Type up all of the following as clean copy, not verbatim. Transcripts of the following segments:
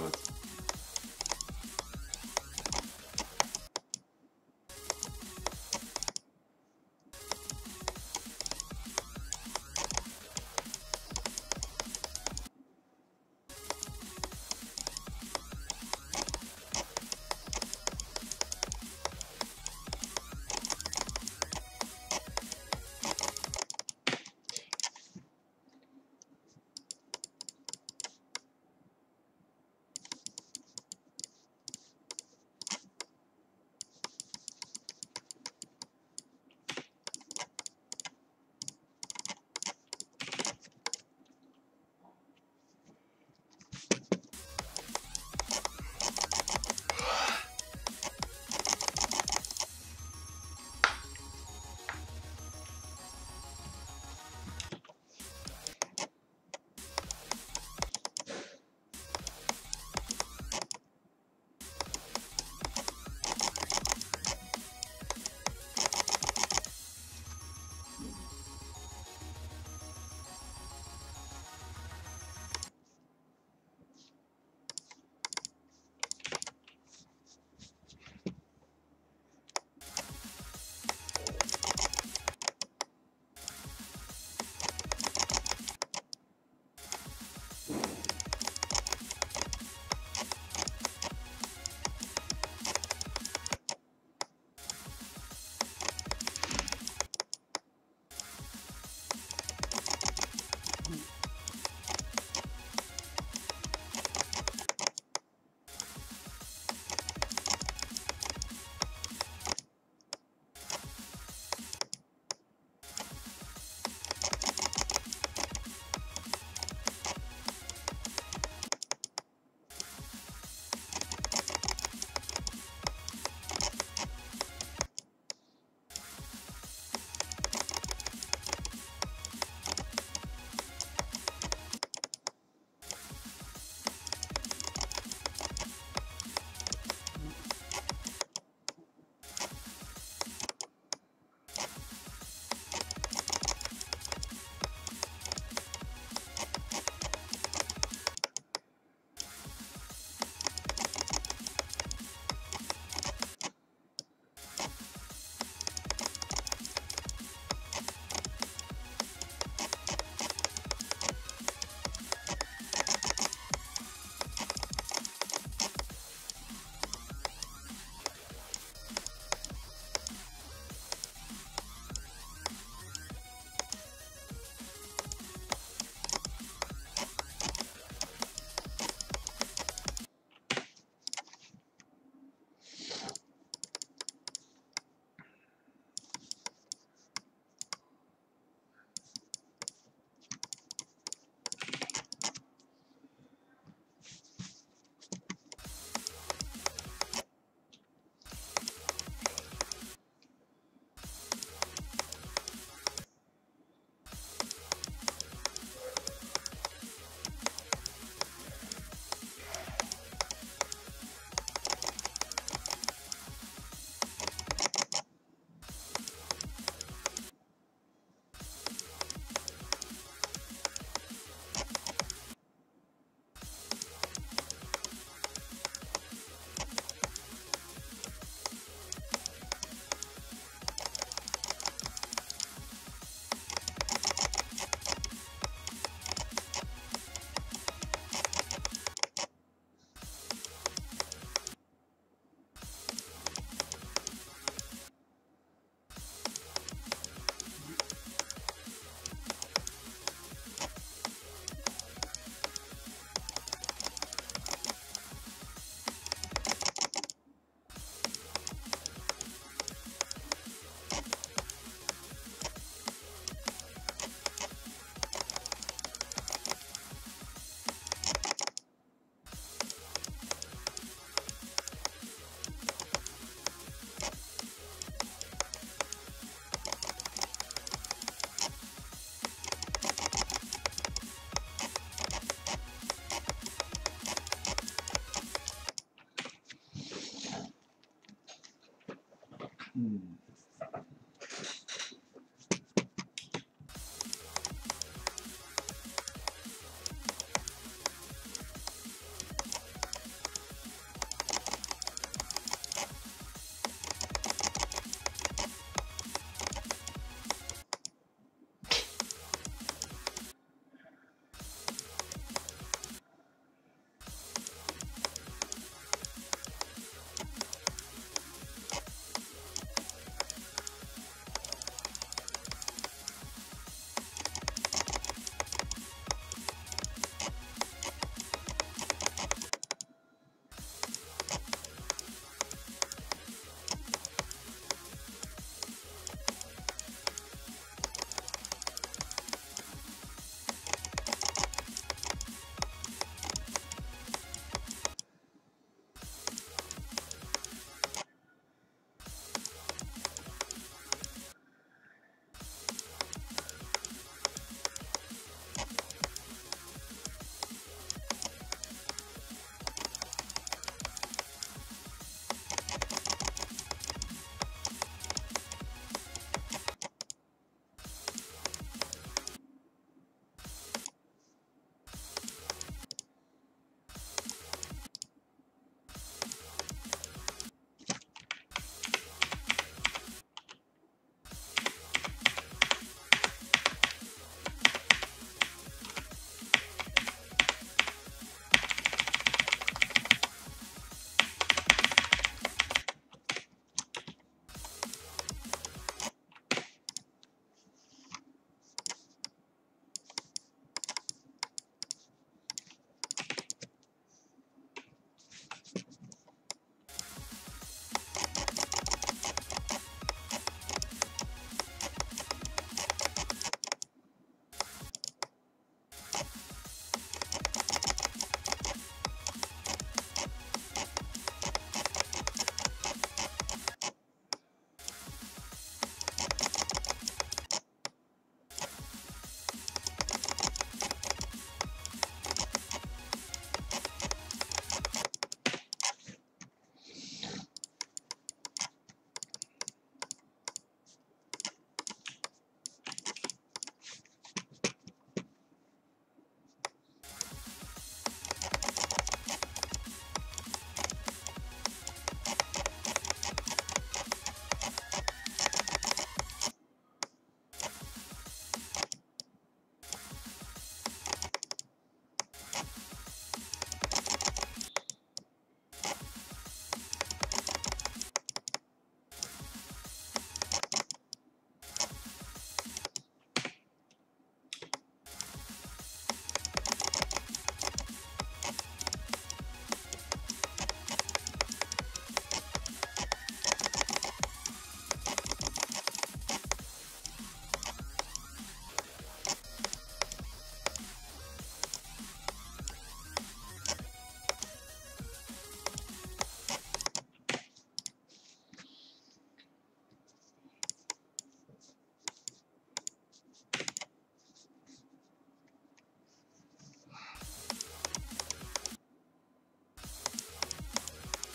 pravac.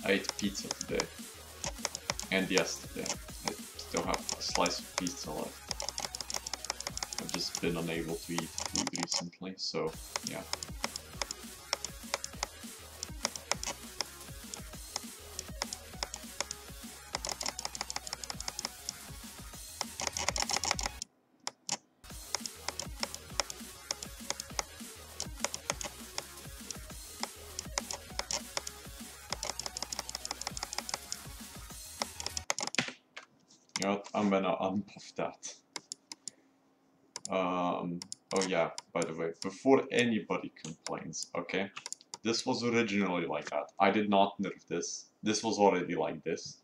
I ate pizza today. And yesterday. I still have a slice of pizza left. I've just been unable to eat food recently, so yeah. You know what? I'm gonna unbuff that. Oh yeah, by the way, before anybody complains, okay? This was originally like that. I did not nerf this. This was already like this.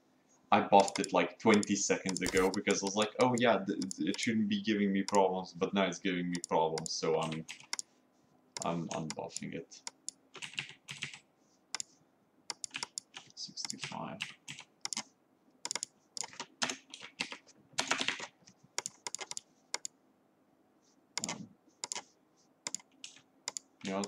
I buffed it like 20 seconds ago because I was like, oh yeah, it shouldn't be giving me problems, but now it's giving me problems, so I'm unbuffing it. 65. You know,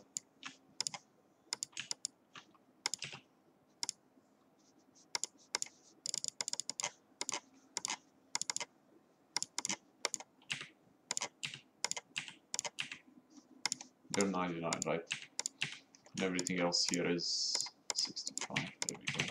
they're 99, right? And everything else here is 65. There we go.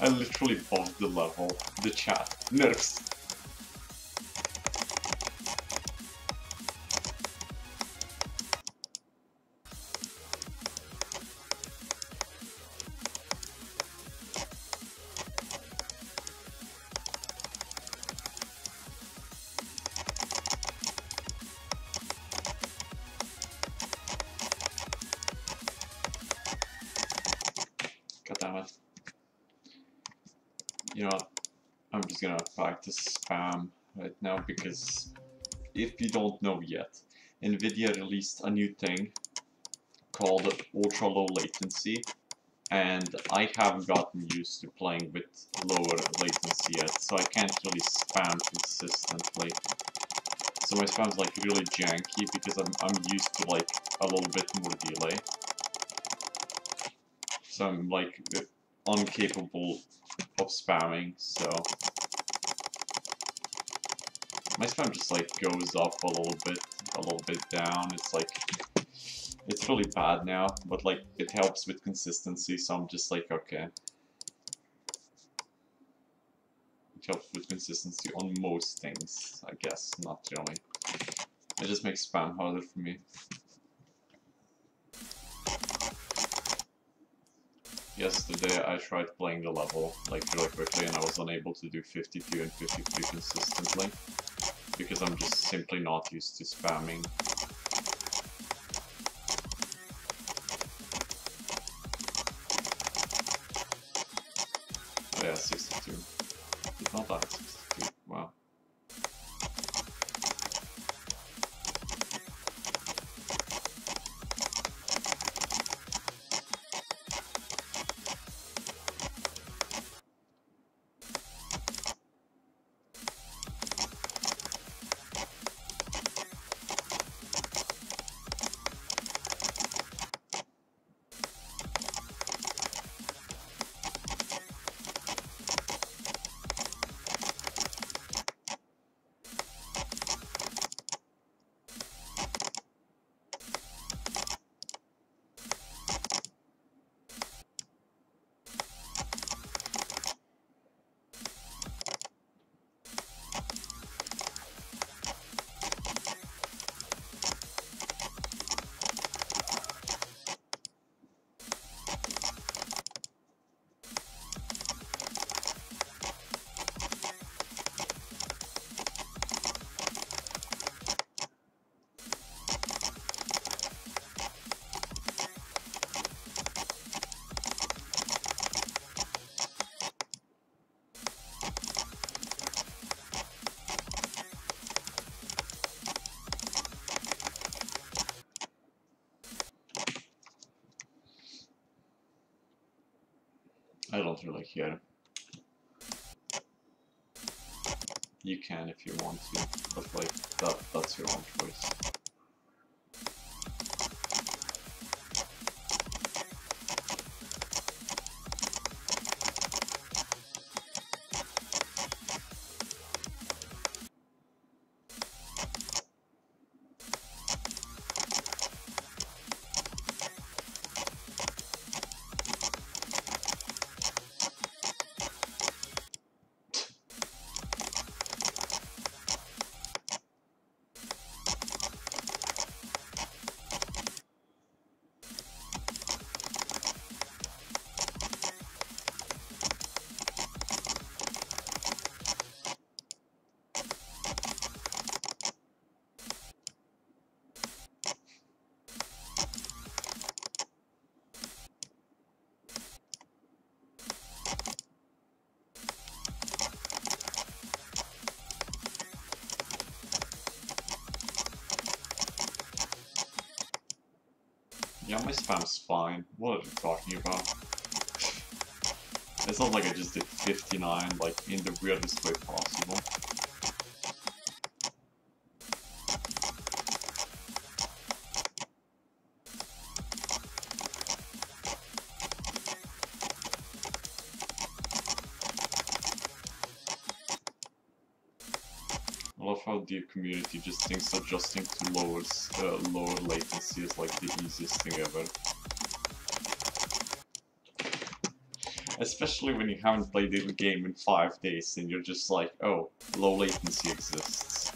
I literally buffed the level, the chat, nerfs. God damn it. You know what? I'm just gonna practice spam right now because if you don't know yet, Nvidia released a new thing called ultra low latency, and I haven't gotten used to playing with lower latency yet, so I can't really spam consistently. So my spam's like really janky because I'm used to like a little bit more delay. So I'm like incapable of spamming, so my spam just like goes up a little bit down. It's like, it's really bad now, but like it helps with consistency, so I'm just like, okay. It helps with consistency on most things, I guess, not really. It just makes spam harder for me. Yesterday I tried playing the level like really quickly and I was unable to do 52 and 53 consistently because I'm just simply not used to spamming. Oh yeah, 62. It's not that 62. Wow. I don't really care. You can if you want to, but like that's your own choice. Yeah, my spam's fine. What are you talking about? It's not like I just did 59, like, in the weirdest way possible. I love how the community just thinks adjusting to lower latency is like the easiest thing ever. Especially when you haven't played the game in 5 days and you're just like, oh, low latency exists.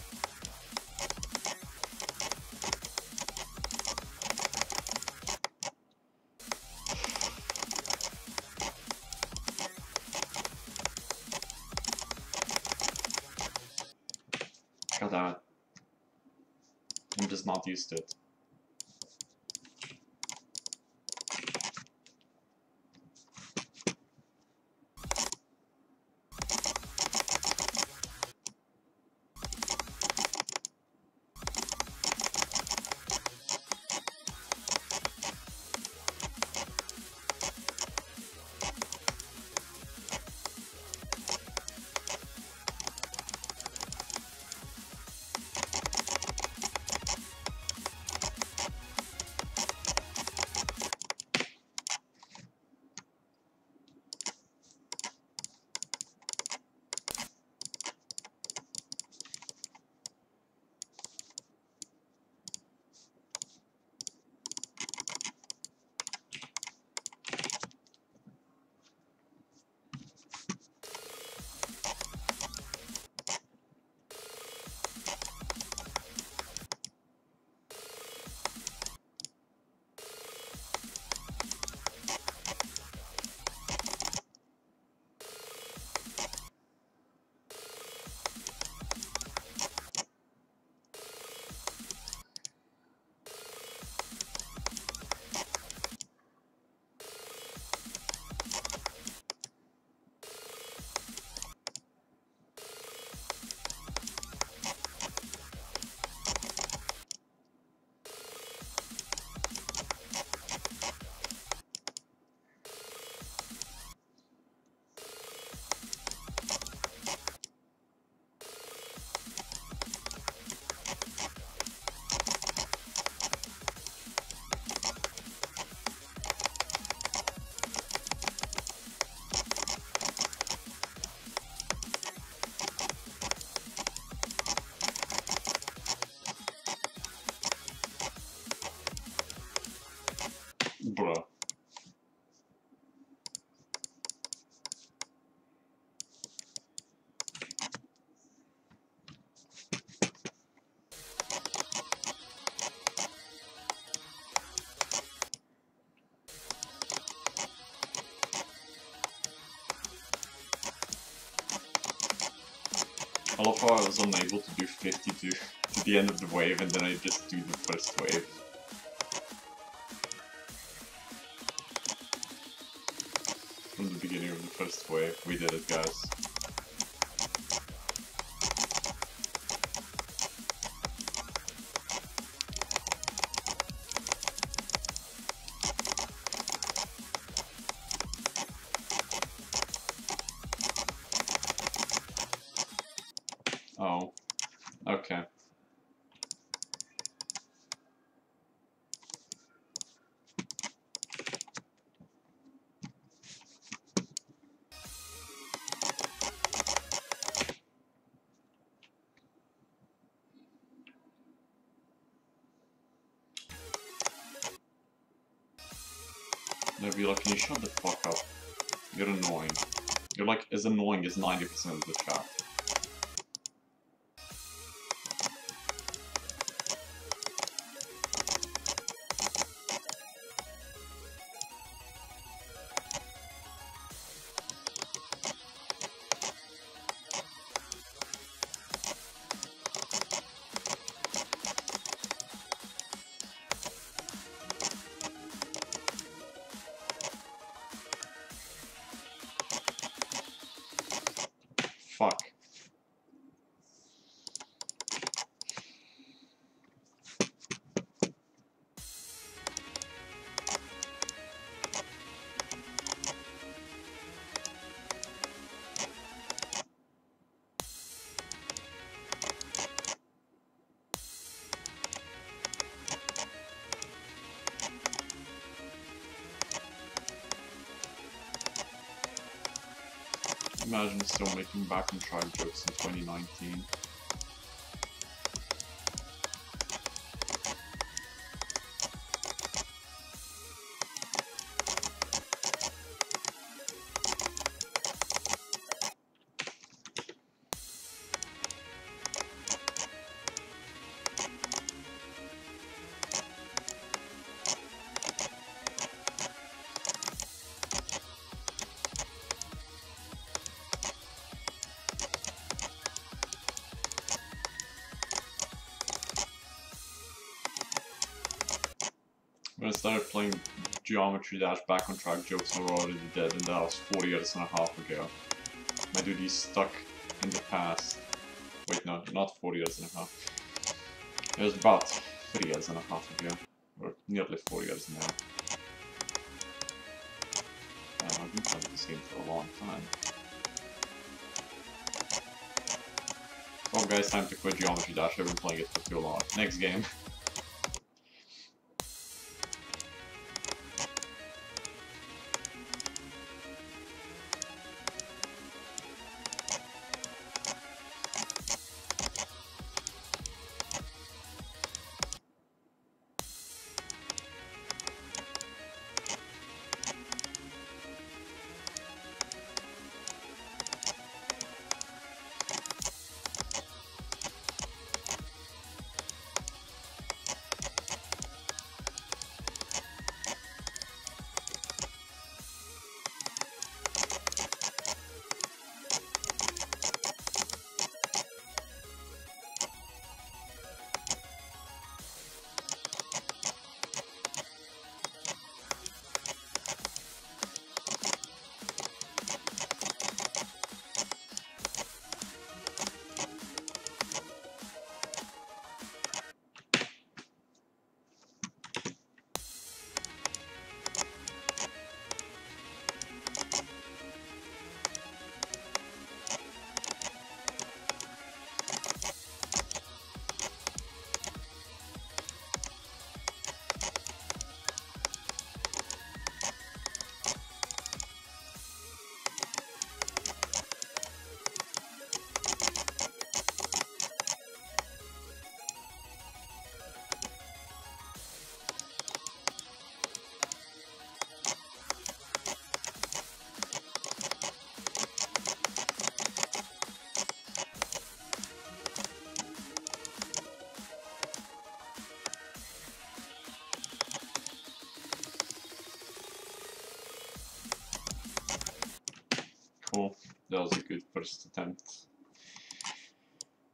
God damn it. I'm just not used to it. Bruh. I love how I was unable to do 50 to the end of the wave and then I just do the first wave. From the beginning of the first wave, we did it, guys. They'll be like, can you shut the fuck up? You're annoying. You're like as annoying as 90% of the chat. Fuck. Imagine still making back and tribe jokes in 2019. When I started playing Geometry Dash back on track jokes were already dead, and that was 4 years and a half ago. My dude, he's stuck in the past. Wait, no, not 4 years and a half. It was about 3 years and a half ago. Or nearly 4 years now. I've been playing this game for a long time. Well guys, time to quit Geometry Dash, I've been playing it for too long. Next game. Cool, that was a good first attempt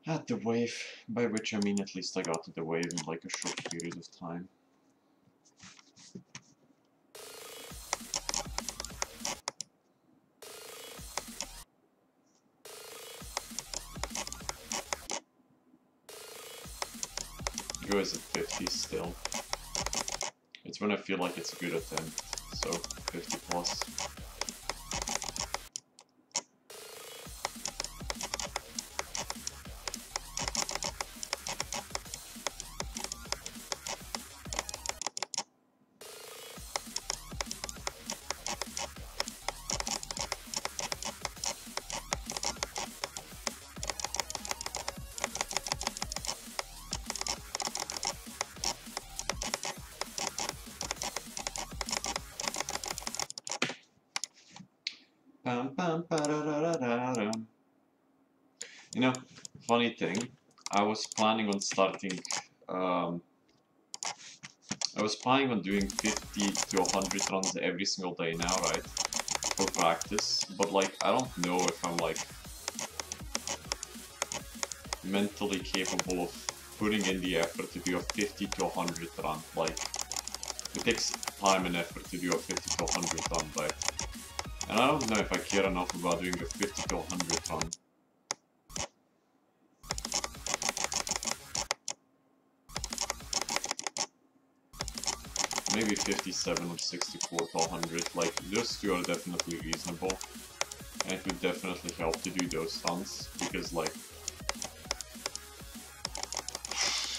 at the wave, by which I mean at least I got to the wave in like a short period of time. Go is at 50 still. It's when I feel like it's a good attempt, so 50 plus. You know, funny thing, I was planning on starting, I was planning on doing 50 to 100 runs every single day now, right? For practice, but like, I don't know if I'm like mentally capable of putting in the effort to do a 50 to 100 run. Like, it takes time and effort to do a 50 to 100 run, right? And I don't know if I care enough about doing a 50 to 100 run. Maybe 57 or 64 to 100, like, those two are definitely reasonable. And it would definitely help to do those runs, because like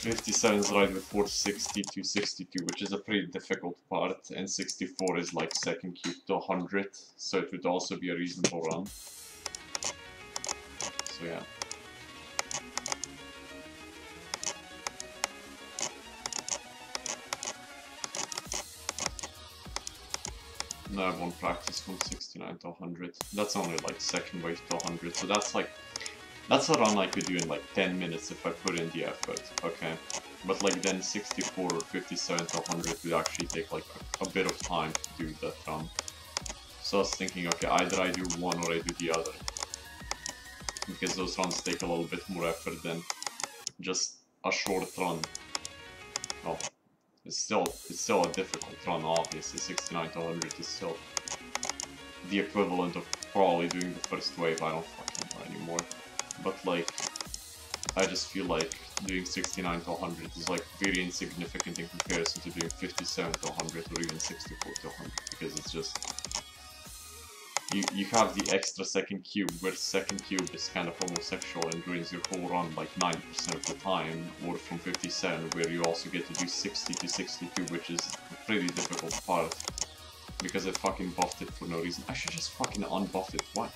57 is right before 60 to 62, which is a pretty difficult part, and 64 is like second cube to 100, so it would also be a reasonable run. So yeah. Now I won't practice from 69 to 100. That's only like second wave to 100, so that's like, that's a run I could do in like 10 minutes if I put in the effort, okay? But like then 64 or 57 to 100 would actually take like a bit of time to do that run. So I was thinking, okay, either I do one or I do the other. Because those runs take a little bit more effort than just a short run. Well, it's still a difficult run, obviously. 69 to 100 is still the equivalent of probably doing the first wave. I don't fucking know anymore. But like, I just feel like doing 69 to 100 is like very insignificant in comparison to doing 57 to 100 or even 64 to 100, because it's just, you have the extra second cube, where second cube is kind of homosexual and ruins your whole run like 90% of the time, or from 57 where you also get to do 60 to 62, which is a pretty difficult part, because I fucking buffed it for no reason. I should just fucking unbuff it, what?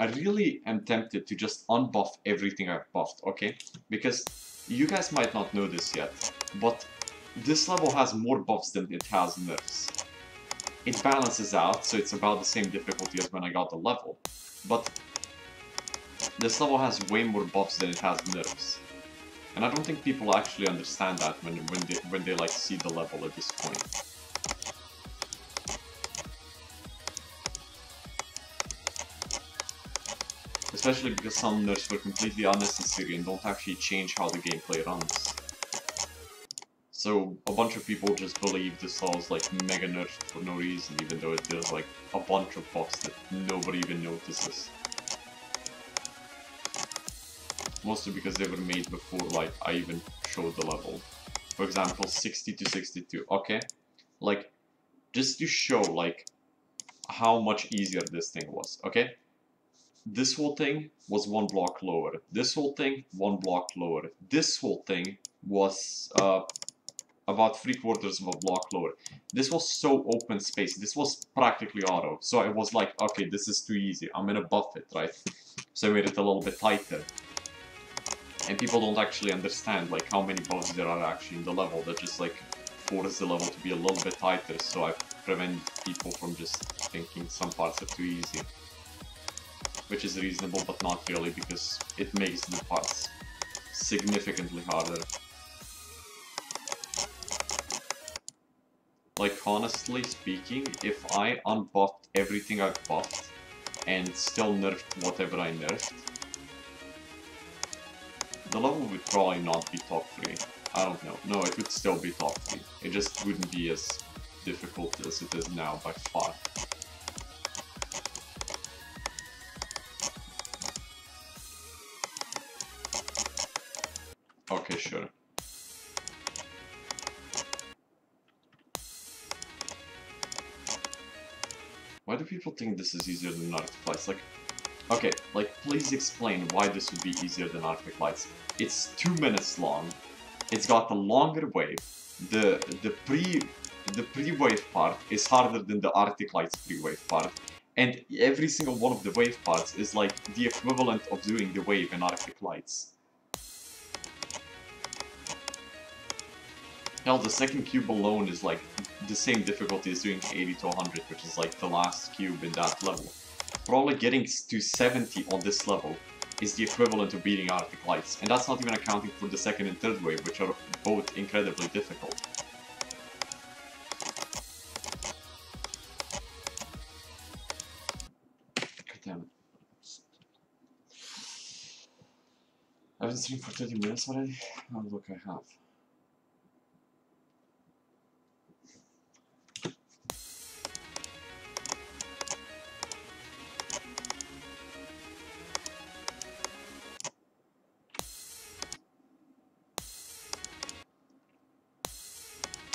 I really am tempted to just unbuff everything I've buffed, okay? Because you guys might not know this yet, but this level has more buffs than it has nerfs. It balances out, so it's about the same difficulty as when I got the level. But this level has way more buffs than it has nerfs. And I don't think people actually understand that when they like see the level at this point. Especially because some nerfs were completely unnecessary and don't actually change how the gameplay runs. So a bunch of people just believe this level is like mega nerfed for no reason, even though it does like a bunch of buffs that nobody even notices. Mostly because they were made before like I even showed the level. For example, 60 to 62, okay? Like, just to show like how much easier this thing was, okay? This whole thing was one block lower. This whole thing, one block lower. This whole thing was about 3/4 of a block lower. This was so open space. This was practically auto. So I was like, okay, this is too easy. I'm gonna buff it, right? So I made it a little bit tighter. And people don't actually understand like how many buffs there are actually in the level that just like force the level to be a little bit tighter. So I prevent people from just thinking some parts are too easy. Which is reasonable, but not really, because it makes the parts significantly harder. Like, honestly speaking, if I unbuffed everything I've buffed and still nerfed whatever I nerfed, the level would probably not be top 3. I don't know. No, it would still be top 3. It just wouldn't be as difficult as it is now by far. Okay, sure. Why do people think this is easier than Arctic Lights? Like, okay, like, please explain why this would be easier than Arctic Lights. It's 2 minutes long. It's got a longer wave. The pre-wave part is harder than the Arctic Lights pre-wave part. And every single one of the wave parts is like the equivalent of doing the wave in Arctic Lights. Hell, the second cube alone is like the same difficulty as doing 80 to 100, which is like the last cube in that level. Probably getting to 70 on this level is the equivalent of beating Arctic Lights, and that's not even accounting for the second and third wave, which are both incredibly difficult. God damn it. I've been streaming for 30 minutes already? Oh, look, I have.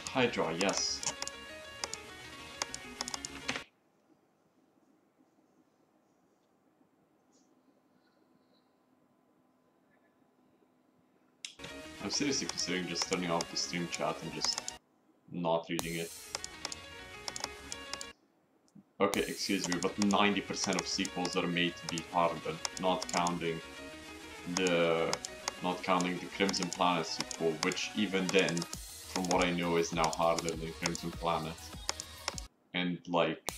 Hydra, yes. I'm seriously considering just turning off the stream chat and just not reading it. Okay, excuse me, but 90% of sequels are made to be harder, not counting the Crimson Planet sequel, which even then, from what I know, is now harder than Crimson Planet. And like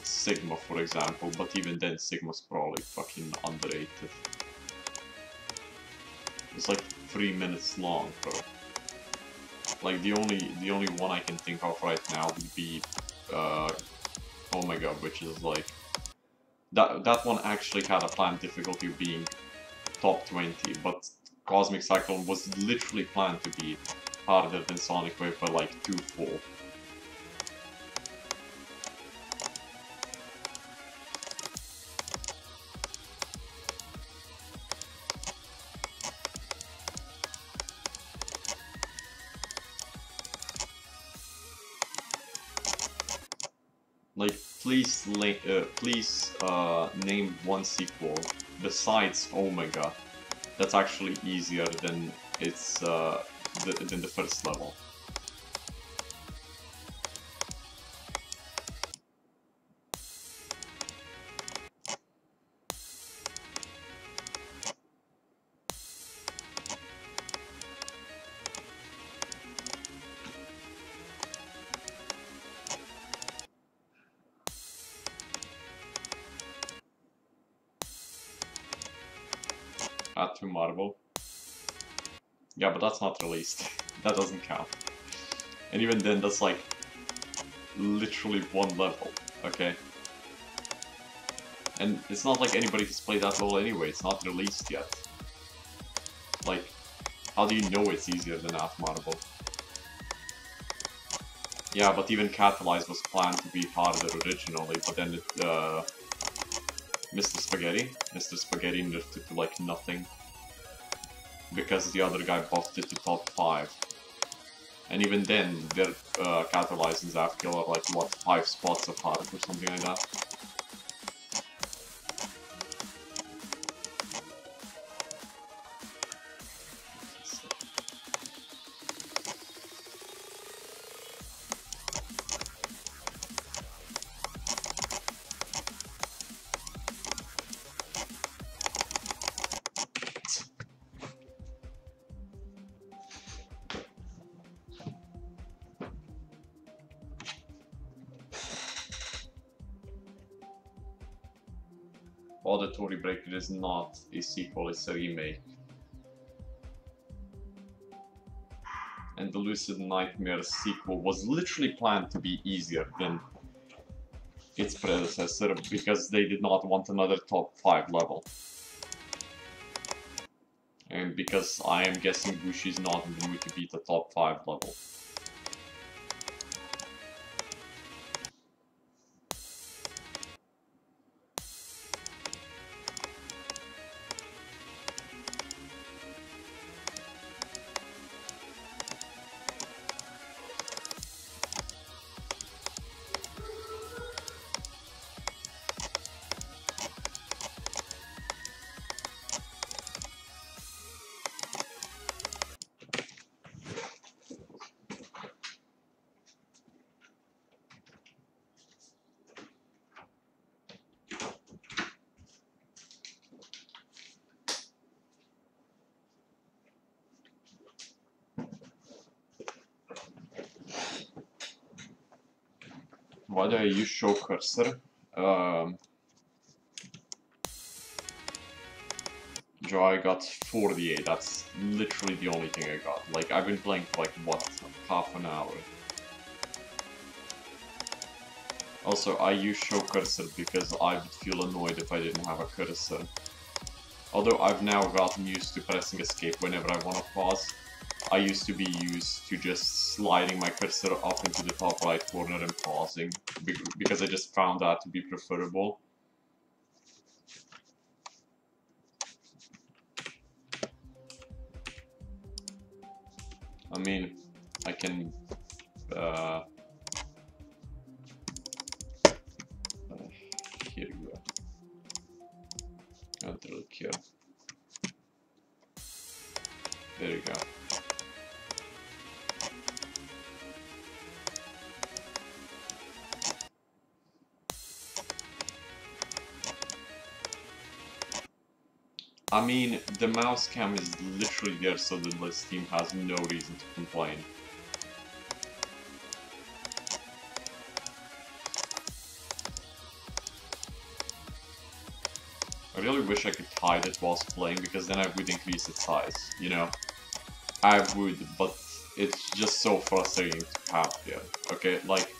Sigma, for example, but even then Sigma's probably fucking underrated. It's like 3 minutes long, bro. Like the only one I can think of right now would be Omega, which is like that one actually had a planned difficulty of being top 20, but Cosmic Cyclone was literally planned to be harder than Sonic Wave by like 2-4. Like, please name one sequel besides Omega that's actually easier than its than the first level. Add to Marvel. Yeah, but that's not released. That doesn't count. And even then, that's like literally one level, okay? And it's not like anybody has played that level anyway, it's not released yet. Like, how do you know it's easier than Add Marvel? Yeah, but even Catalyze was planned to be harder originally, but then it, Mr. Spaghetti nerfed it to like nothing. Because the other guy buffed it to top 5. And even then, their Catalyze and Zafkill are like, what, 5 spots apart or something like that? Auditory Breaker is not a sequel, it's a remake. And the Lucid Nightmare sequel was literally planned to be easier than its predecessor because they did not want another top 5 level. And because I am guessing Bushi's not in the mood to beat the top 5 level. Why do I use show cursor? Joe, I got 48, that's literally the only thing I got. Like, I've been playing for like, what, half an hour. Also, I use show cursor because I would feel annoyed if I didn't have a cursor. Although I've now gotten used to pressing escape whenever I want to pause. I used to be used to just sliding my cursor up into the top right corner and pausing, because I just found that to be preferable. I mean, I can... here you go. I don't really care. There you go. I mean, the mouse cam is literally there so that the Steam has no reason to complain. I really wish I could hide it whilst playing, because then I would increase its size, you know? I would, but it's just so frustrating to have here. Okay, like,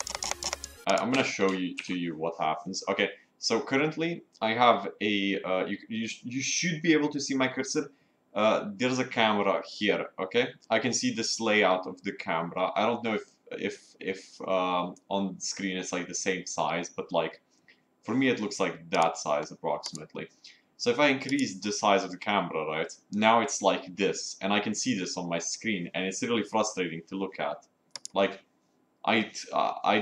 I'm gonna show you what happens. Okay, so currently I have a, you should be able to see my cursor. There's a camera here, okay? I can see this layout of the camera. I don't know if on the screen it's like the same size, but like, for me it looks like that size approximately. So if I increase the size of the camera, right, now it's like this, and I can see this on my screen, and it's really frustrating to look at. Like, I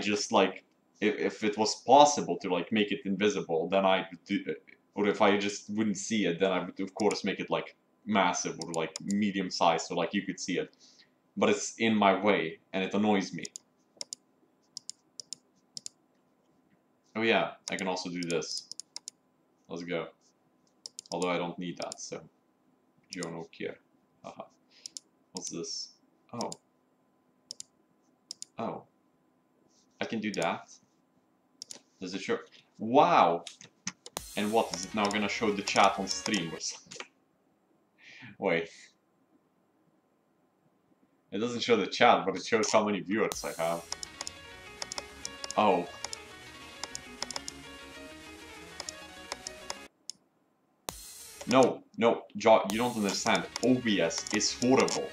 just like, if it was possible to like make it invisible, then I would do it. Or if I just wouldn't see it, then I would of course make it like massive or like medium size so like you could see it. But it's in my way, and it annoys me. Oh yeah, I can also do this. Let's go. Although I don't need that, so Joe no care. Haha. What's this? Oh. Oh. I can do that? Does it show? Wow! And what, is it now gonna show the chat on stream or something? Wait. It doesn't show the chat, but it shows how many viewers I have. Oh. No, no, you don't understand. OBS is horrible.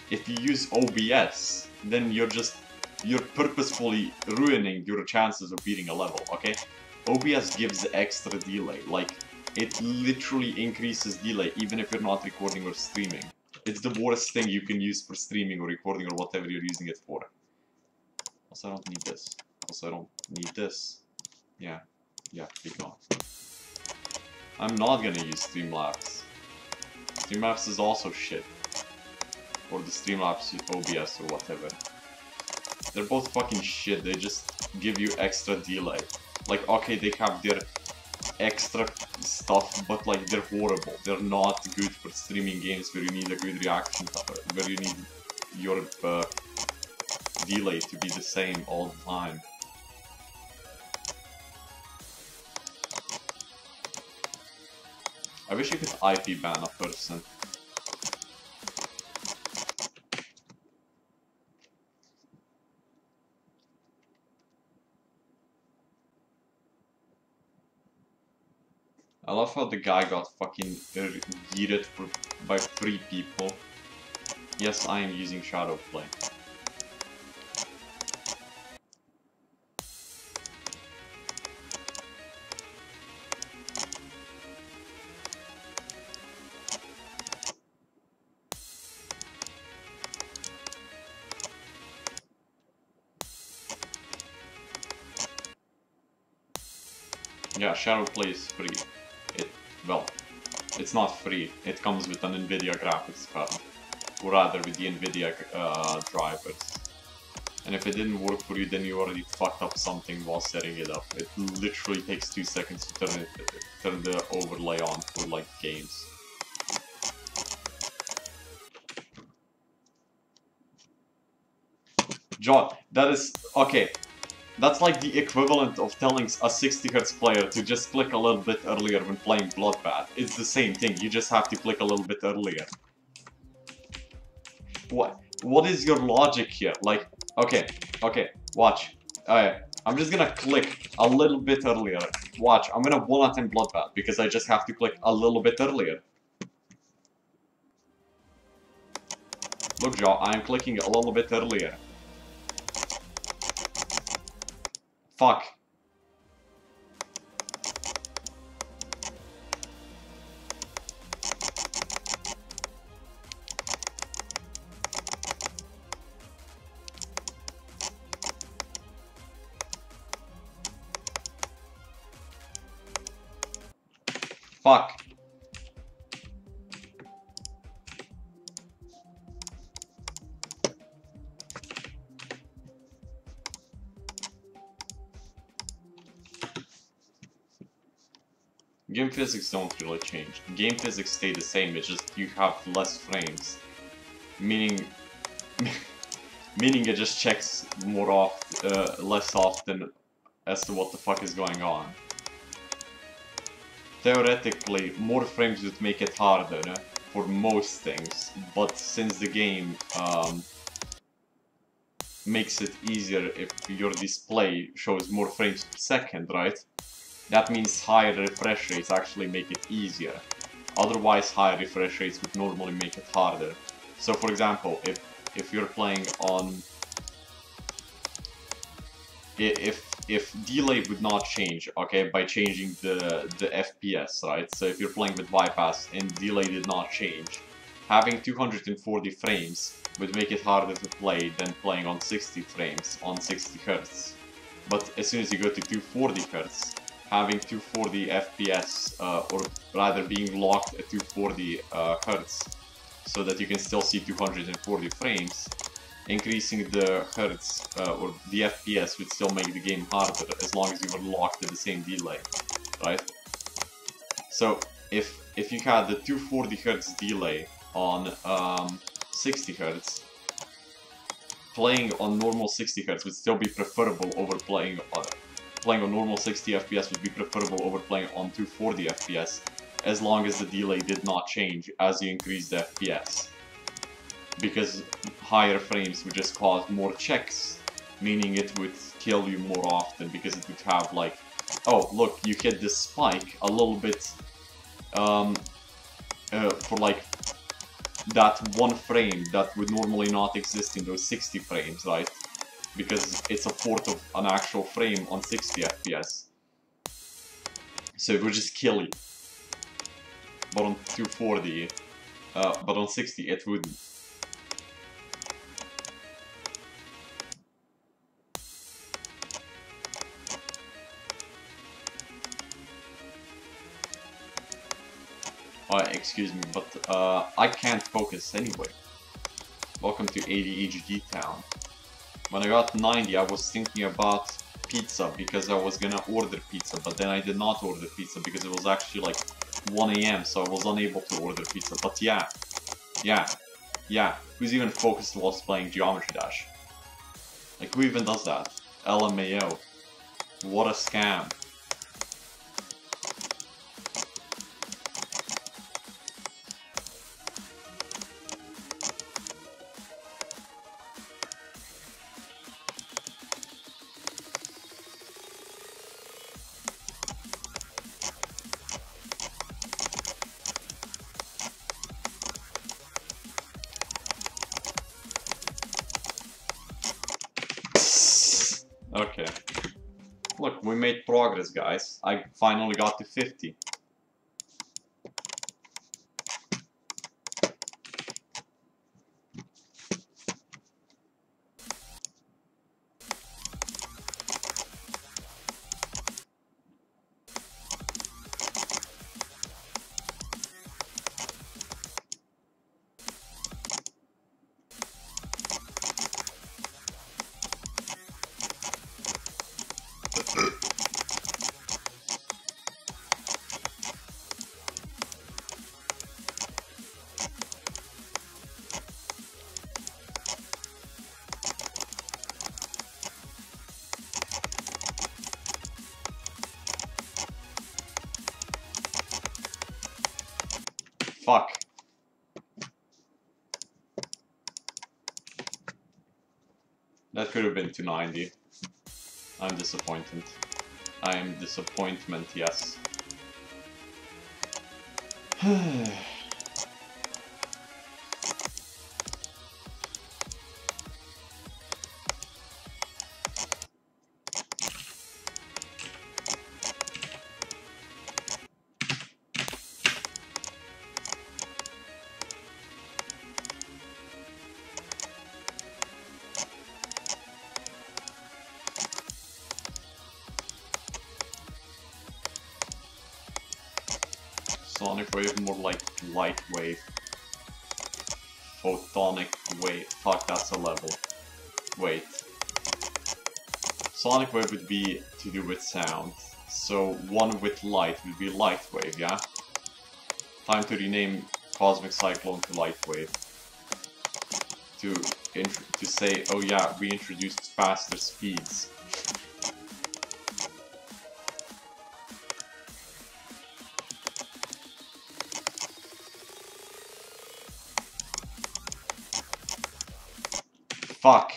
If you use OBS, then you're purposefully ruining your chances of beating a level, okay? OBS gives extra delay, like, it literally increases delay even if you're not recording or streaming. It's the worst thing you can use for streaming or recording or whatever you're using it for. Also, I don't need this. Also, I don't need this. Yeah, be gone. I'm not gonna use Streamlabs. Streamlabs is also shit. Or the Streamlabs OBS or whatever. They're both fucking shit, they just give you extra delay. Like, okay, they have their extra stuff, but like, they're horrible. They're not good for streaming games where you need a good reaction, where you need your delay to be the same all the time. I wish you could IP ban a person. I love how the guy got fucking yeeted by 3 people. Yes, I am using Shadowplay. Yeah, Shadowplay is free. Well, it's not free. It comes with an NVIDIA graphics card. Or rather, with the NVIDIA drivers. And if it didn't work for you, then you already fucked up something while setting it up. It literally takes 2 seconds to turn the overlay on for, like, games. John, that is... Okay. That's like the equivalent of telling a 60 Hz player to just click a little bit earlier when playing Bloodbath. It's the same thing, you just have to click a little bit earlier. What is your logic here? Like, okay, watch. I'm just gonna click a little bit earlier. Watch, I'm gonna 1-attempt Bloodbath because I just have to click a little bit earlier. Look, Joe, I'm clicking a little bit earlier. Fuck. Fuck. Game physics don't really change. Game physics stay the same, it's just you have less frames. Meaning it just checks less often as to what the fuck is going on. Theoretically, more frames would make it harder for most things, but since the game makes it easier if your display shows more frames per second, right? That means higher refresh rates actually make it easier. Otherwise, higher refresh rates would normally make it harder. So for example, if you're playing on... If delay would not change, okay, by changing the FPS, right? So if you're playing with bypass and delay did not change, having 240 frames would make it harder to play than playing on 60 frames on 60 Hz. But as soon as you go to 240 Hz, having 240 FPS, or rather being locked at 240 Hz, so that you can still see 240 frames, increasing the Hertz or the FPS would still make the game harder as long as you were locked at the same delay, right? So if you had the 240 Hz delay on 60 Hz, playing on normal 60 Hz would still be preferable over playing on normal 60 FPS would be preferable over playing on 240 FPS, as long as the delay did not change as you increase the FPS. Because higher frames would just cause more checks, meaning it would kill you more often, because it would have like, oh look, you hit this spike a little bit for like that one frame that would normally not exist in those 60 frames, right? Because it's a fourth of an actual frame on 60 FPS. So it would just kill you. But on 240, but on 60 it wouldn't. Excuse me, but I can't focus anyway. Welcome to ADHD town. When I got 90, I was thinking about pizza because I was gonna order pizza, but then I did not order pizza because it was actually like 1 AM, so I was unable to order pizza. But yeah, who's even focused whilst playing Geometry Dash? Like, who even does that? LMAO. What a scam. Okay. Look, we made progress, guys. I finally got to 50. Fuck. That could have been 290. I'm disappointed. I am disappointment, yes. Sonic wave, more like light wave. Photonic wave. Fuck, that's a level. Wait. Sonic wave would be to do with sound. So one with light would be light wave, yeah? Time to rename Cosmic Cyclone to light wave. To say, oh yeah, we introduced faster speeds. Fuck.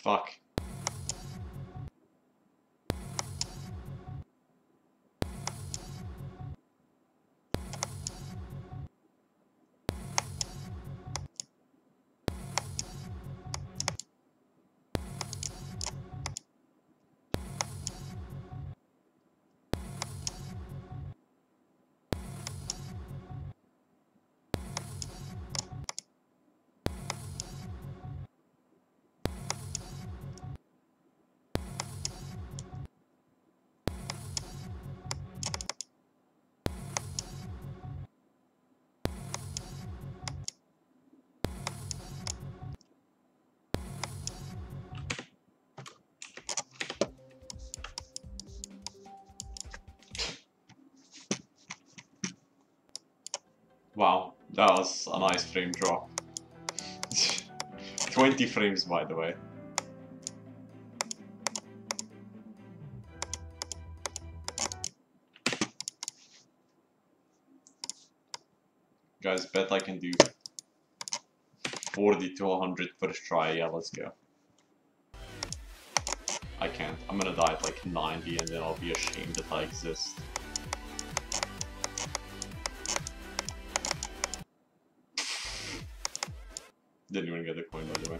Fuck. Wow, that was a nice frame drop. 20 frames, by the way. Guys, bet I can do 40 to 100 first try. Yeah, let's go. I can't. I'm gonna die at like 90 and then I'll be ashamed that I exist. Didn't even get the coin, by the way.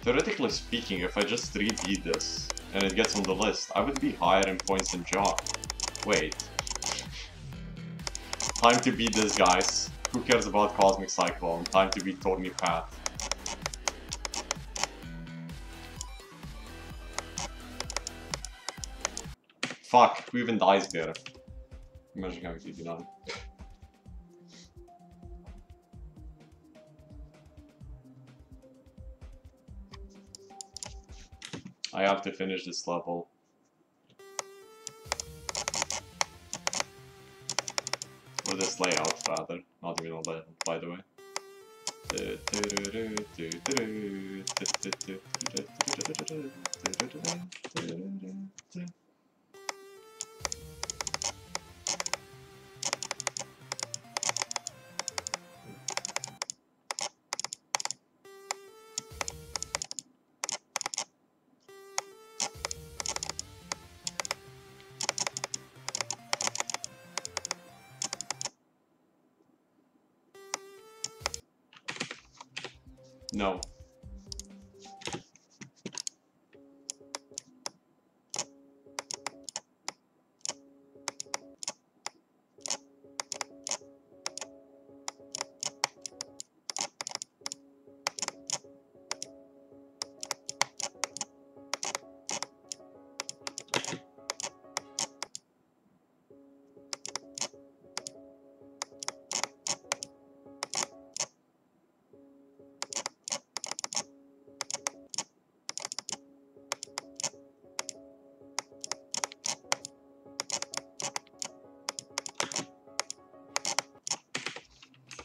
Theoretically speaking, if I just 3D this, and it gets on the list, I would be higher in points than John. Wait. Time to beat this, guys. Who cares about Cosmic Cyclone? Time to beat Torny Path. Fuck, who even dies there? Imagine having to do none. I have to finish this level. Or this layout, rather. Not even a level, by the way. No.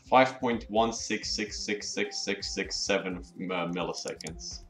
Five point 166666667 milliseconds.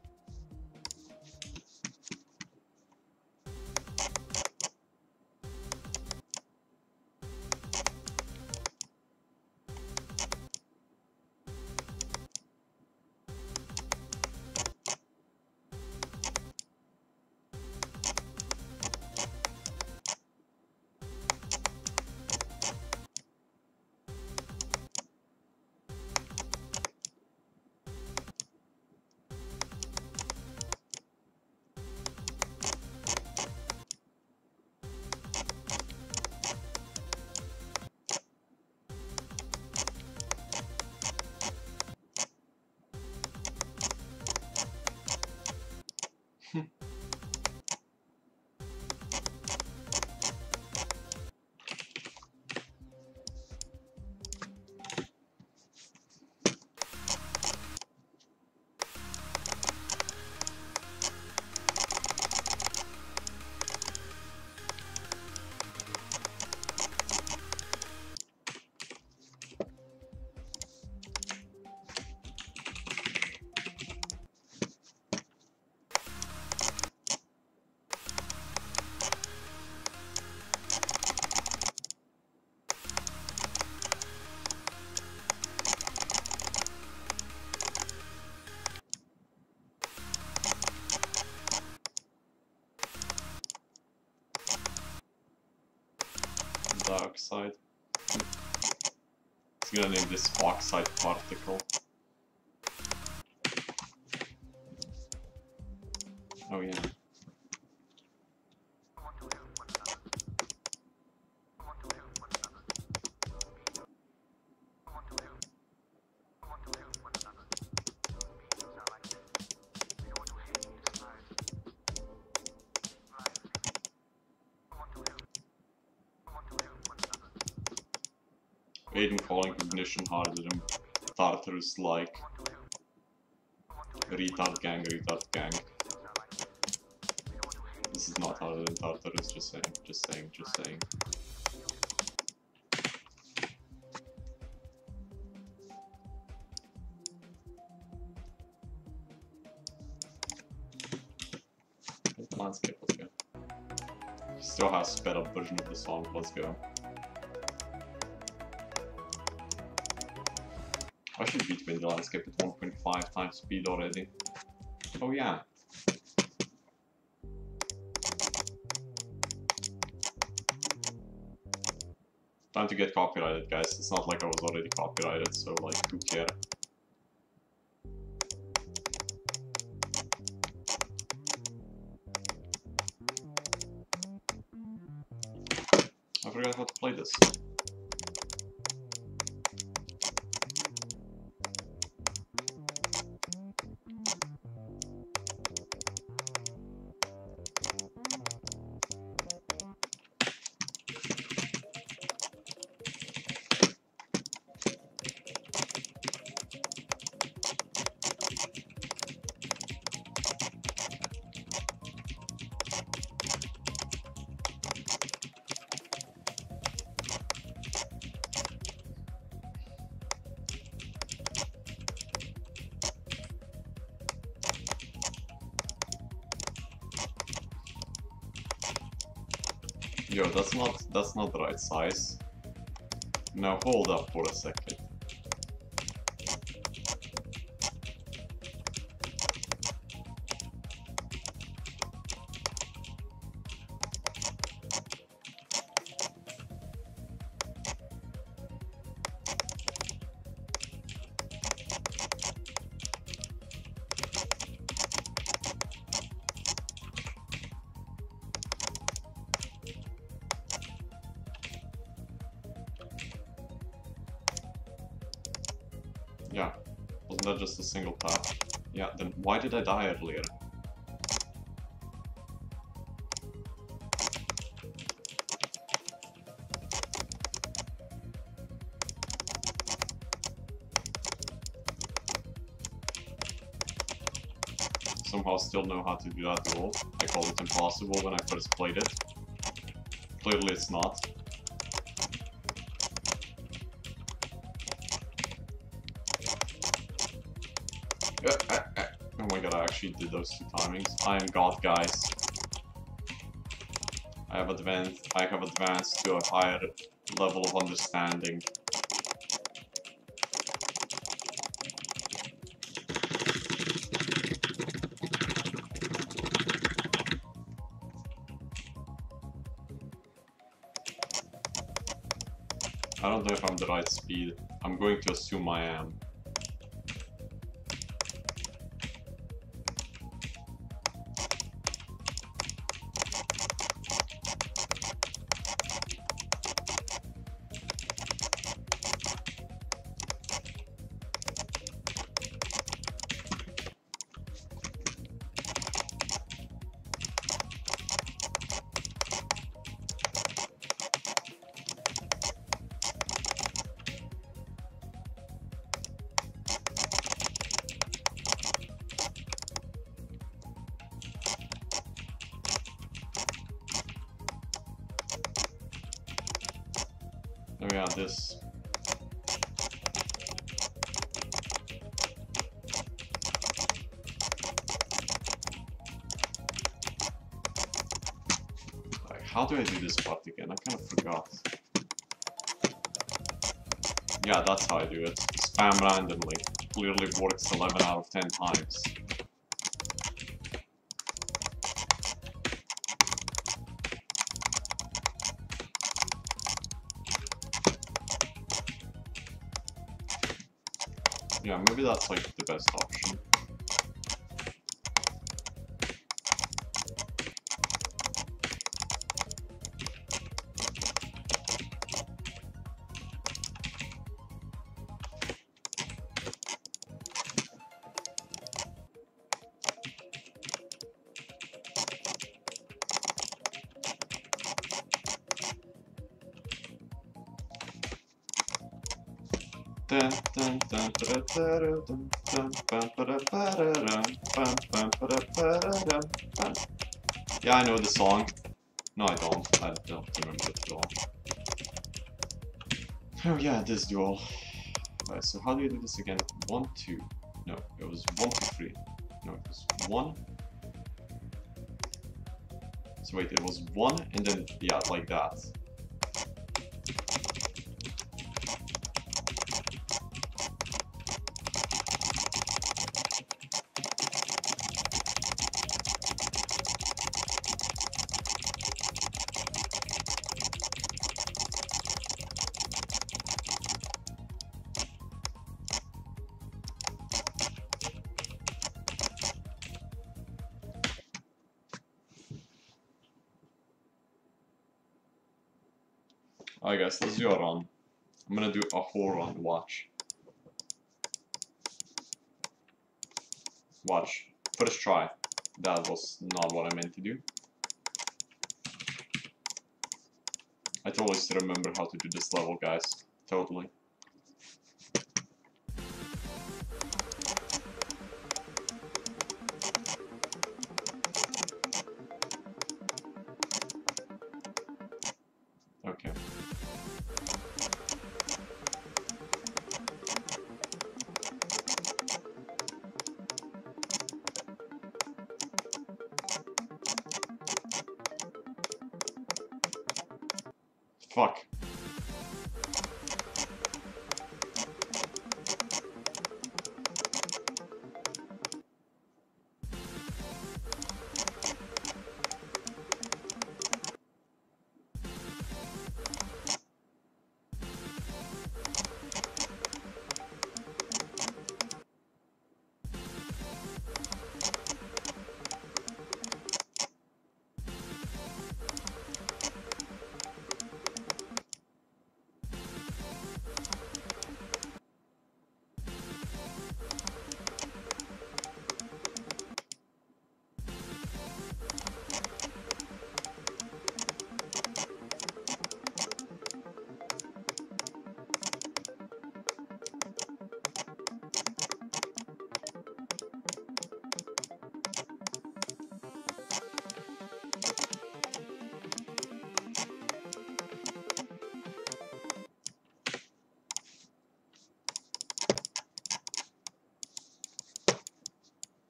Dioxide. It's gonna name this oxide particle. Oh yeah. Aiden calling ignition harder than Tartarus like. Retard gang, retard gang. This is not harder than Tartarus, just saying, just saying, just saying. Landscape, let's go. Still has sped up version of the song, let's go. I should beat the landscape at 1.5 times speed already. Oh yeah. Time to get copyrighted, guys. It's not like I was already copyrighted, so like, who cares? I forgot how to play this. Yo, that's not the right size. Now hold up for a second. that just a single tap? Yeah, then why did I die earlier? Somehow still know how to do that duel. I called it impossible when I first played it. Clearly it's not. Oh my god, I actually did those 2 timings. I am God, guys. I have advanced to a higher level of understanding. I don't know if I'm the right speed. I'm going to assume I am. Oh yeah, this. Like, how do I do this part again? I kind of forgot. Yeah, that's how I do it. Spam randomly. Clearly works 11 out of 10 times. Yeah, maybe that's like the best option. Yeah, I know the song. No, I don't. I don't remember it at all. Oh yeah, this duel. Right, so how do you do this again? 1, 2. No, it was 1, 2, 3. No, it was 1. So wait, it was 1 and then, yeah, like that. Alright guys, let's do a run. I'm gonna do a whole run, watch. Watch. First try. That was not what I meant to do. I totally still remember how to do this level, guys. Totally. Okay. Fuck.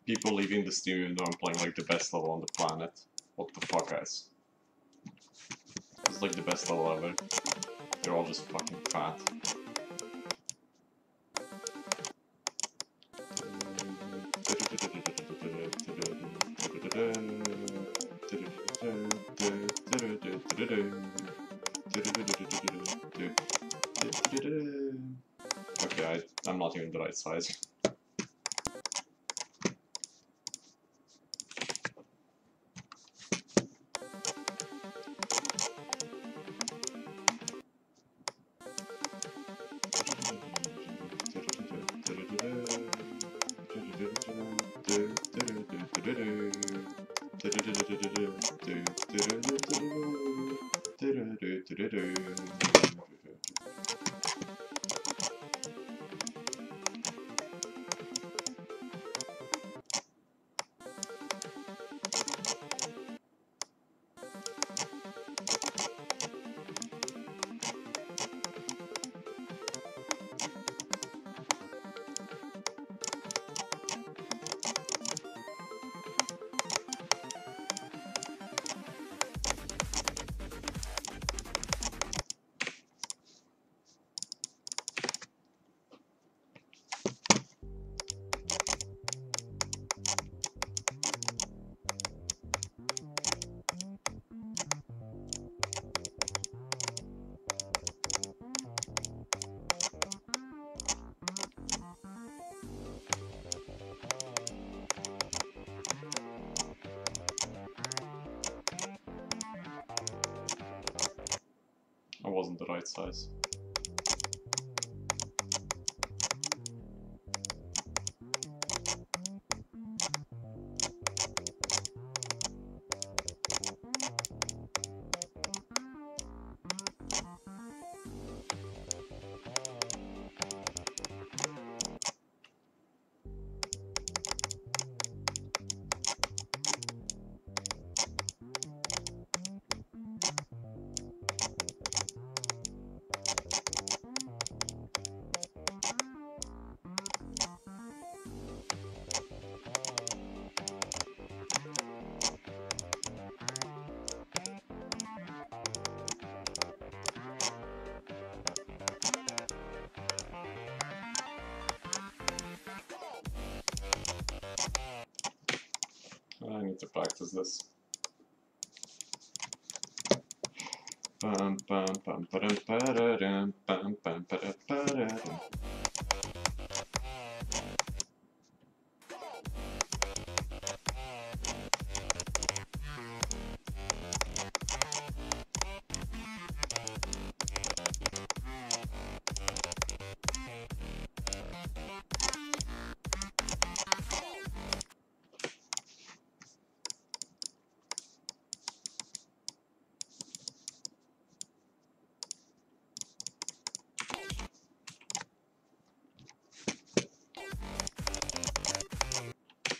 people leaving the stream even though I'm playing like the best level on the planet. What the fuck, guys? It's like the best level ever. They're all just fucking fat. Okay, I'm not even the right size. I wasn't the right size. I need to practice this. Bum, bum, bum, ba-dum, ba-da-dum, bum, bum, ba-da, ba-da-dum.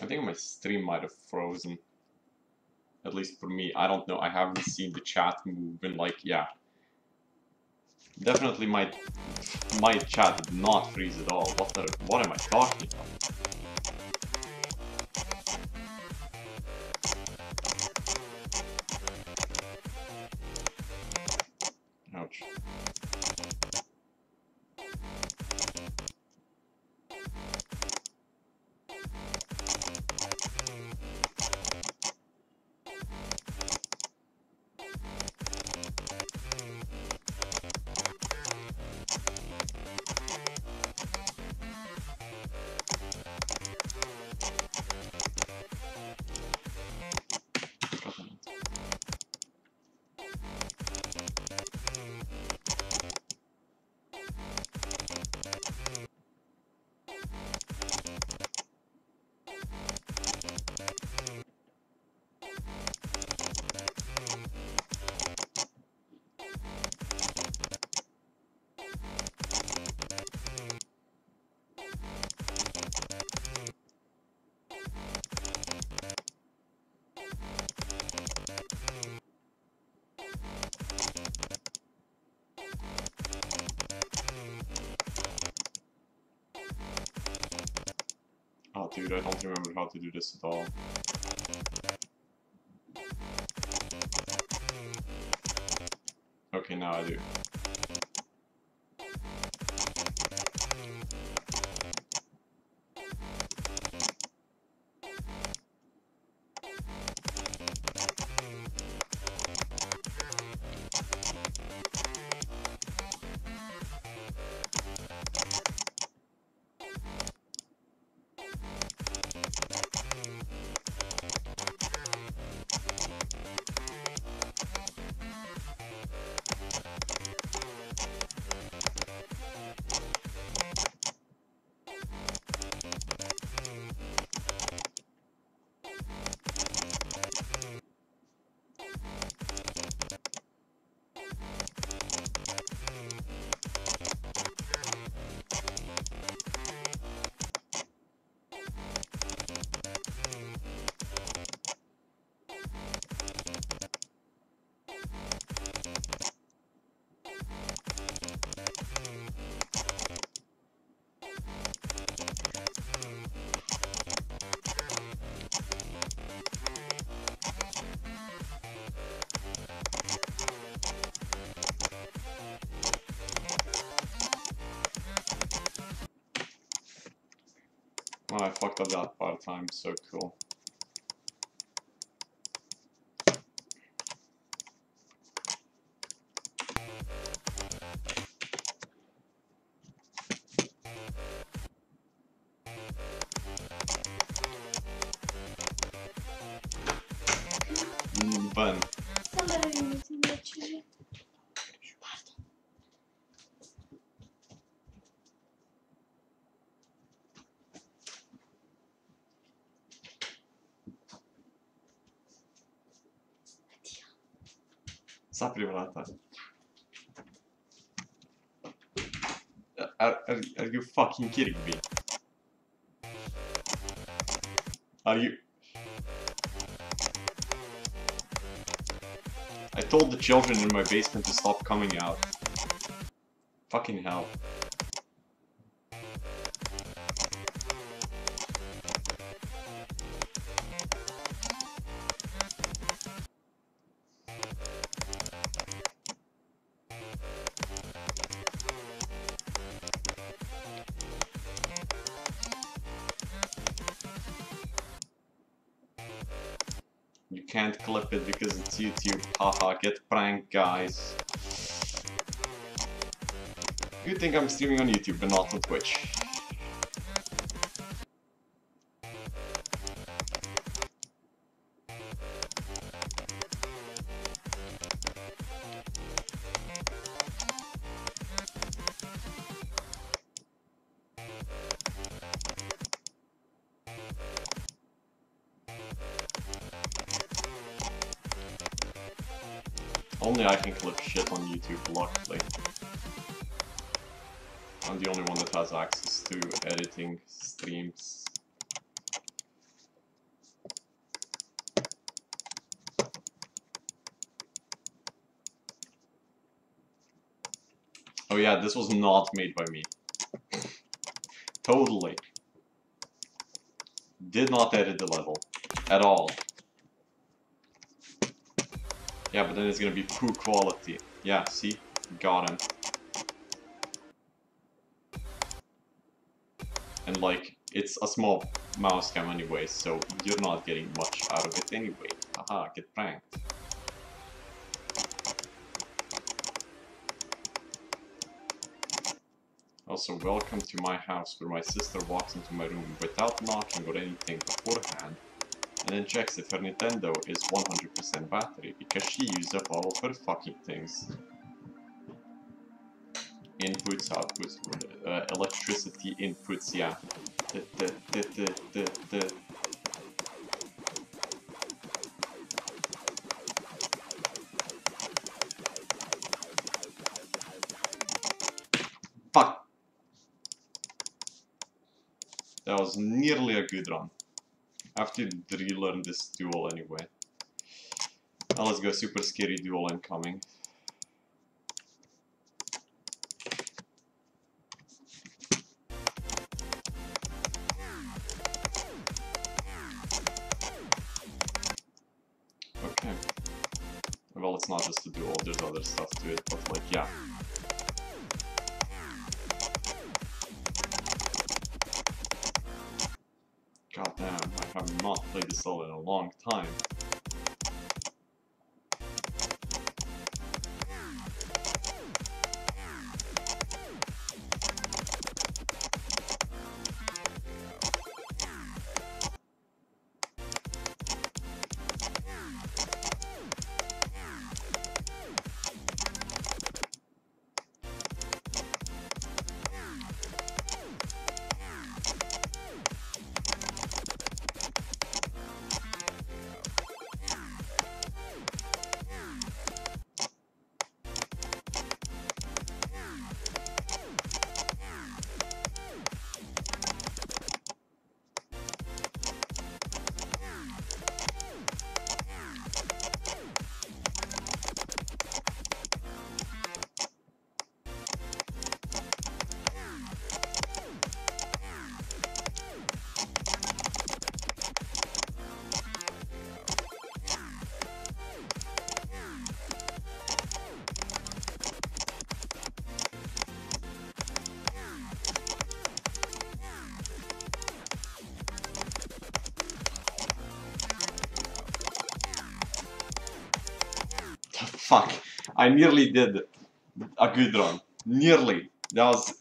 I think my stream might have frozen. At least for me. I don't know. I haven't seen the chat move and like, yeah. Definitely my chat did not freeze at all. What am I talking about? Ouch. Dude, I don't remember how to do this at all. Okay, now I do. Oh, I fucked up that part time, so cool. Ban. Zapri vrata. Are you fucking kidding me? Are you... I told the children in my basement to stop coming out. Fucking hell. You can't clip it because it's YouTube. Haha, get pranked, guys. Good thing I'm streaming on YouTube but not on Twitch. Only I can clip shit on YouTube, luckily. I'm the only one that has access to editing streams. Oh yeah, this was not made by me. Totally. Did not edit the level. At all. Yeah, but then it's gonna be poor quality. Yeah, see? Got him. And like, it's a small mouse cam anyway, so you're not getting much out of it anyway. Haha, get pranked. Also, welcome to my house where my sister walks into my room without knocking or anything beforehand, and then checks if her Nintendo is 100% battery, because she used up all of her fucking things. Inputs, outputs, electricity inputs, yeah. Fuck! That was nearly a good run. I have to relearn this duel anyway. Now let's go, super scary duel incoming. it's not just to do all, there's other stuff to it, but like, yeah. God damn, I have not played this all in a long time. Fuck, I nearly did a good run. Nearly. That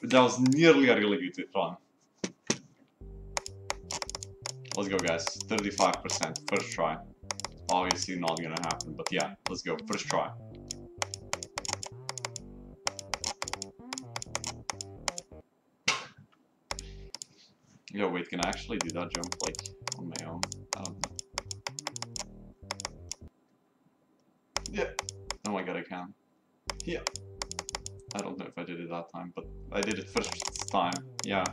was nearly a really good run. Let's go, guys. 35%, first try. Obviously not gonna happen, but yeah, let's go, first try. Yo, wait, can I actually do that jump, like, on my own? I don't know. Yeah. Oh my god, I can. Yeah. I don't know if I did it that time, but I did it first time. Yeah.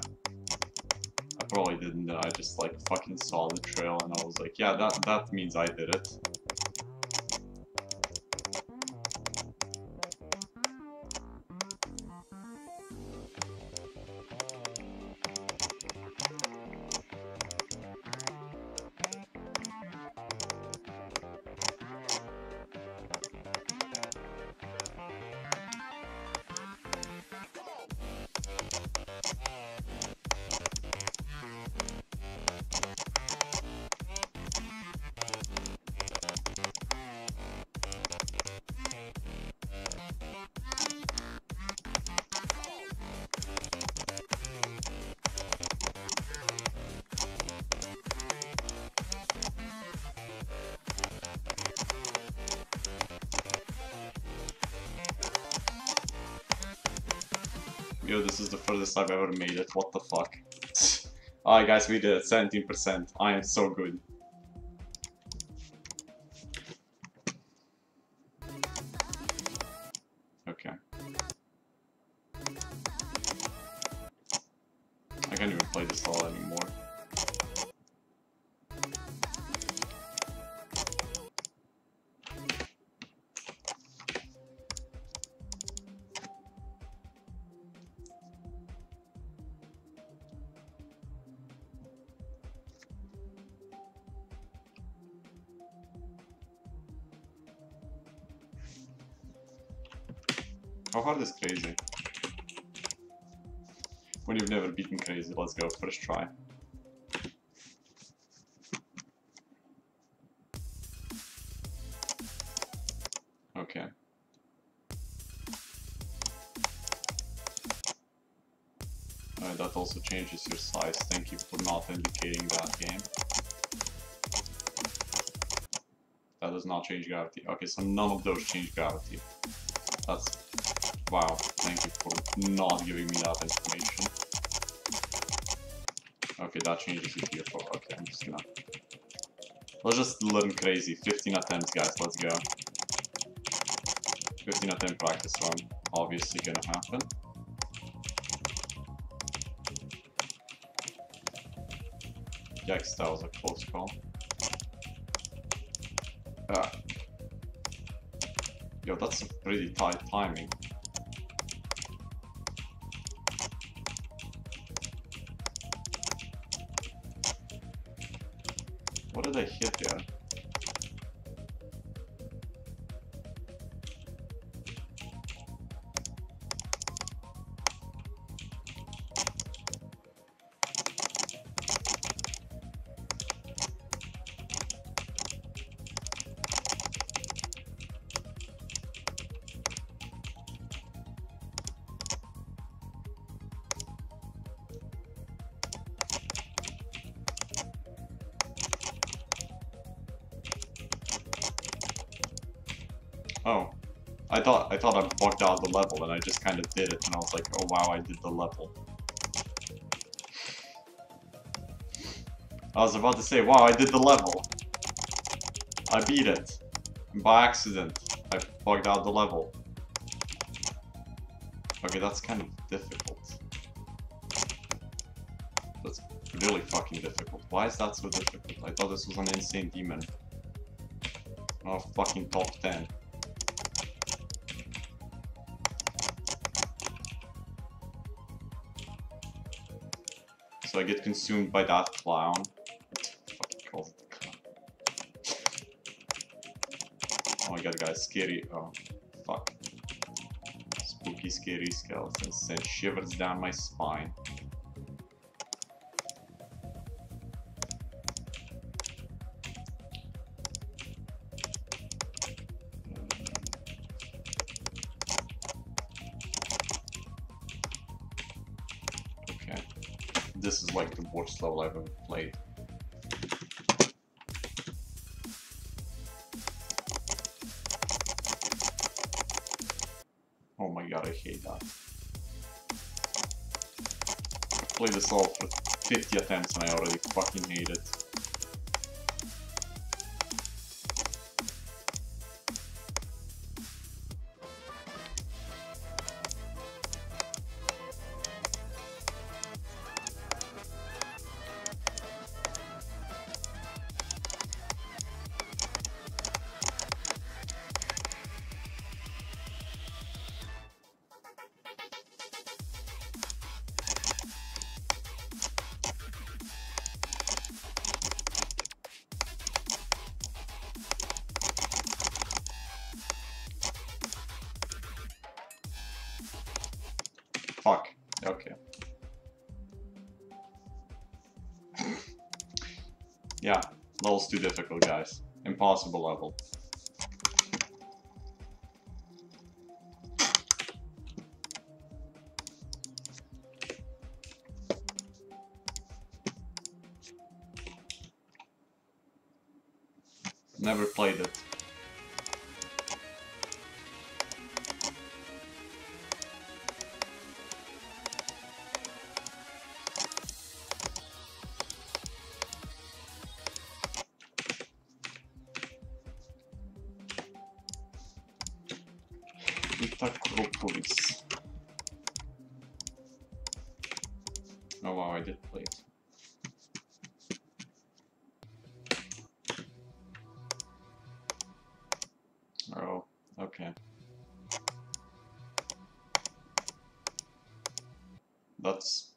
I probably didn't. I just like fucking saw the trail and I was like, yeah, that means I did it. Yo, this is the furthest I've ever made it, what the fuck. Alright guys, we did it, 17%. I am so good. Okay. I can't even play this all anymore. How hard is crazy? When you've never beaten crazy, let's go, first try. Okay. That also changes your size, thank you for not indicating that game. That does not change gravity. Okay, so none of those change gravity. That's... wow, thank you for not giving me that information. Okay, that changes it here for... okay, I'm just gonna... let's just learn crazy. 15 attempts, guys, let's go. 15 attempt practice run, obviously gonna happen. Yikes, that was a close call. Yo, that's a pretty tight timing. What did I hit there? Oh. I thought I bugged out the level and I just kind of did it and I was like, oh wow, I did the level. I was about to say, wow, I did the level. I beat it. And by accident, I bugged out the level. Okay, that's kind of difficult. That's really fucking difficult. Why is that so difficult? I thought this was an insane demon. Oh, fucking top 10. So I get consumed by that clown. Fucking calls it the clown. Oh my god, guys, scary. Oh, fuck. Spooky, scary skeletons send shivers down my spine. Okay. This is like the worst level I've ever played. Oh my god, I hate that. I've played this level for 50 attempts and I already fucking hate it. Fuck. Okay. Yeah, level's too difficult, guys. Impossible level. Never played it. Acropolis. Oh wow, I did play it. Oh, okay. That's...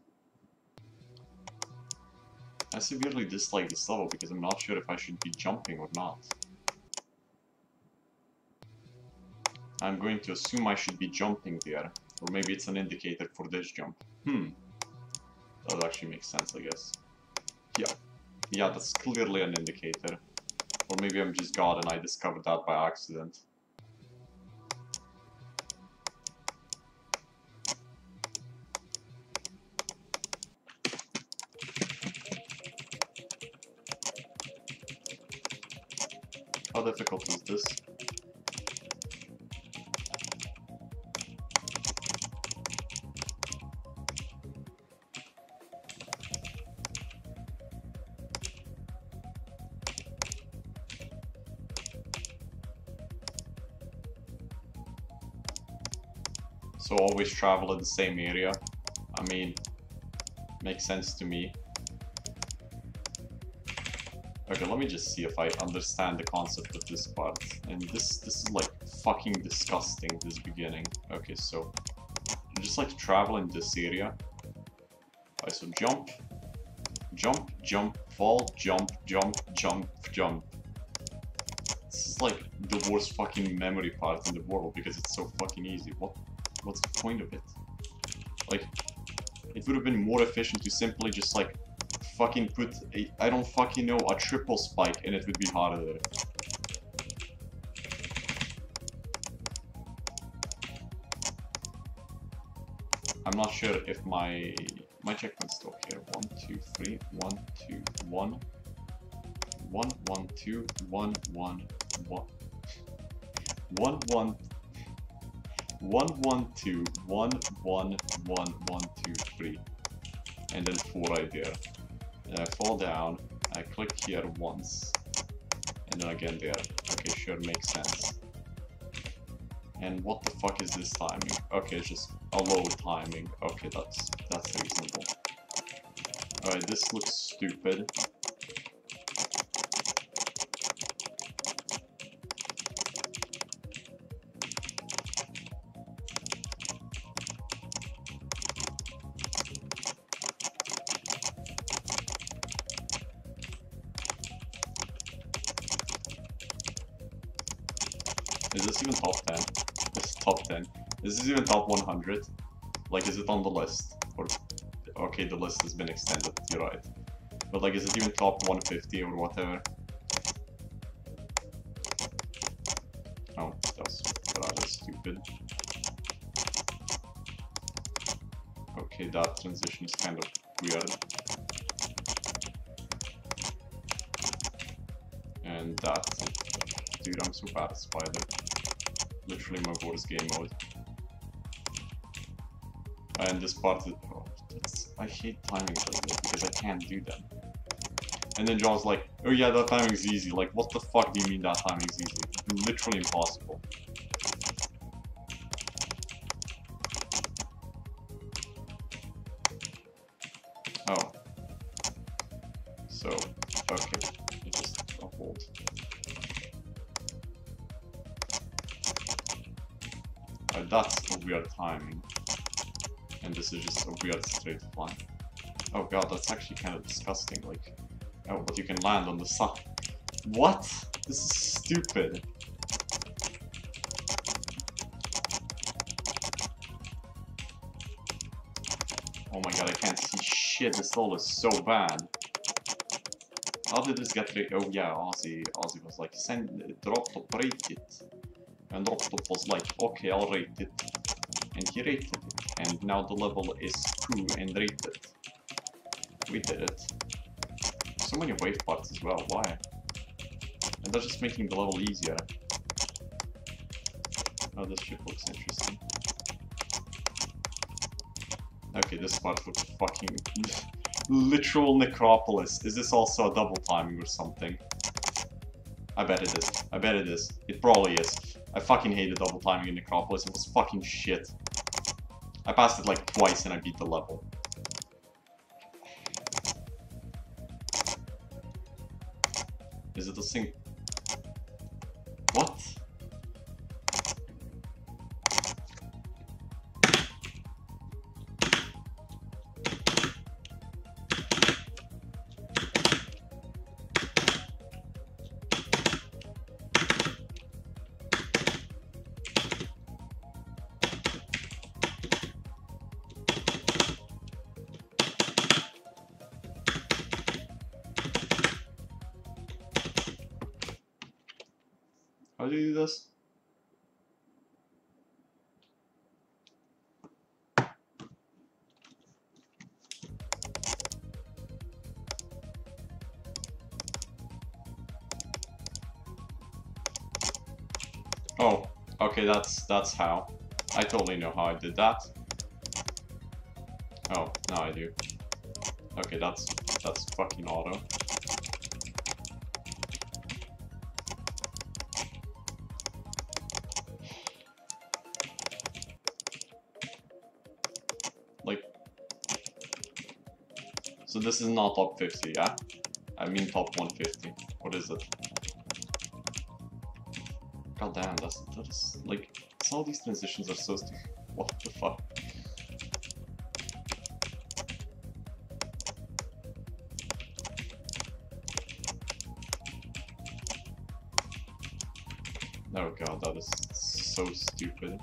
I severely dislike this level because I'm not sure if I should be jumping or not. I'm going to assume I should be jumping there. Or maybe it's an indicator for this jump. That would actually make sense, I guess. Yeah. Yeah, that's clearly an indicator. Or maybe I'm just God and I discovered that by accident. How difficult is this? So always travel in the same area. I mean, makes sense to me. Okay, let me just see if I understand the concept of this part. And this is like fucking disgusting, this beginning. Okay, so you just like to travel in this area. Alright, so jump, jump, jump, fall, jump, jump, jump, jump. This is like the worst fucking memory part in the world because it's so fucking easy. What's the point of it? Like, it would have been more efficient to simply just like fucking put a, I don't fucking know, a triple spike and it would be harder. I'm not sure if my checkpoint's still here. 1, 2, 3, 1, 2, 1. 1, 1, 2, 1, 1, 1. 1 1 1 1 2 1 1 1 1 2 3, and then 4 right there. Then I fall down. I click here once, and then again there. Okay, sure, makes sense. And what the fuck is this timing? Okay, it's just a low timing. Okay, that's reasonable. Alright, this looks stupid. Is this even top 10? It's top 10. Is this even top 100? Like, is it on the list? Or, okay, the list has been extended, you're right. But like, is it even top 150 or whatever? Oh, that was rather stupid. Okay, that transition is kind of weird. And that, dude, I'm so bad at Spider. Literally my worst game mode. And this part is, oh, I hate timings like this because I can't do them. And then John's like, oh yeah, that timing's easy. Like, what the fuck do you mean that timing's easy? Literally impossible. Oh. So, okay. It just a hold. That's a weird timing. And this is just a weird straight fly. Oh god, that's actually kind of disgusting. Like, oh, but you can land on the side. What? This is stupid. Oh my god, I can't see shit. This level is so bad. How did this get rigged? Oh yeah, Ozzy was like, drop top, rate it. And drop top was like, okay, I'll rate it. And he rated it. And now the level is 2 and rated. We did it. So many wave parts as well, why? And that's just making the level easier. Oh, this shit looks interesting. Okay, this part looks fucking... literal necropolis. Is this also a double timing or something? I bet it is. I bet it is. It probably is. I fucking hated double timing in Necropolis. It was fucking shit. I passed it like twice and I beat the level. Is it the same? What? How do you do this? Oh, okay, that's how. I totally know how I did that. Oh, now I do. Okay, that's fucking auto. Like, so this is not top 50, yeah? I mean top 150. What is it? God damn, that is like, some of these transitions are so stupid. What the fuck? Oh god, that is so stupid.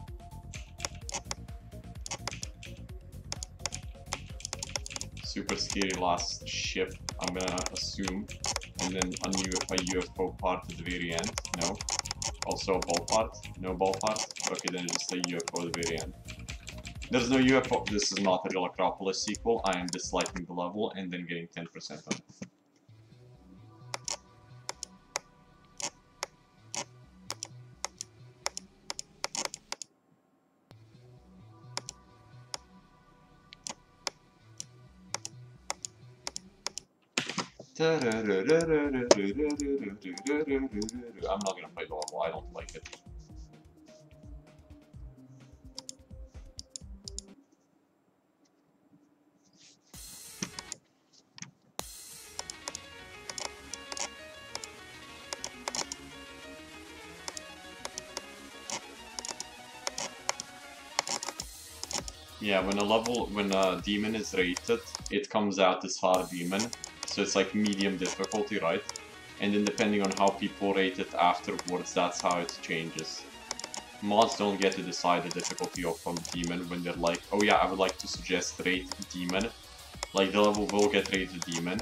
Super scary last ship, I'm gonna assume. And then a UFO part at the very end. No. Also a ball part? No ball part? Okay, then just a UFO at the very end. There's no UFO. This is not a real Acropolis sequel. I am disliking the level and then getting 10% on it. I'm not gonna play the level, I don't like it. Yeah, when a demon is rated, it comes out as hard demon. So it's like medium difficulty, right? And then depending on how people rate it afterwards, that's how it changes. Mods don't get to decide the difficulty of a demon when they're like, oh yeah, I would like to suggest rate demon. Like the level will get rated demon,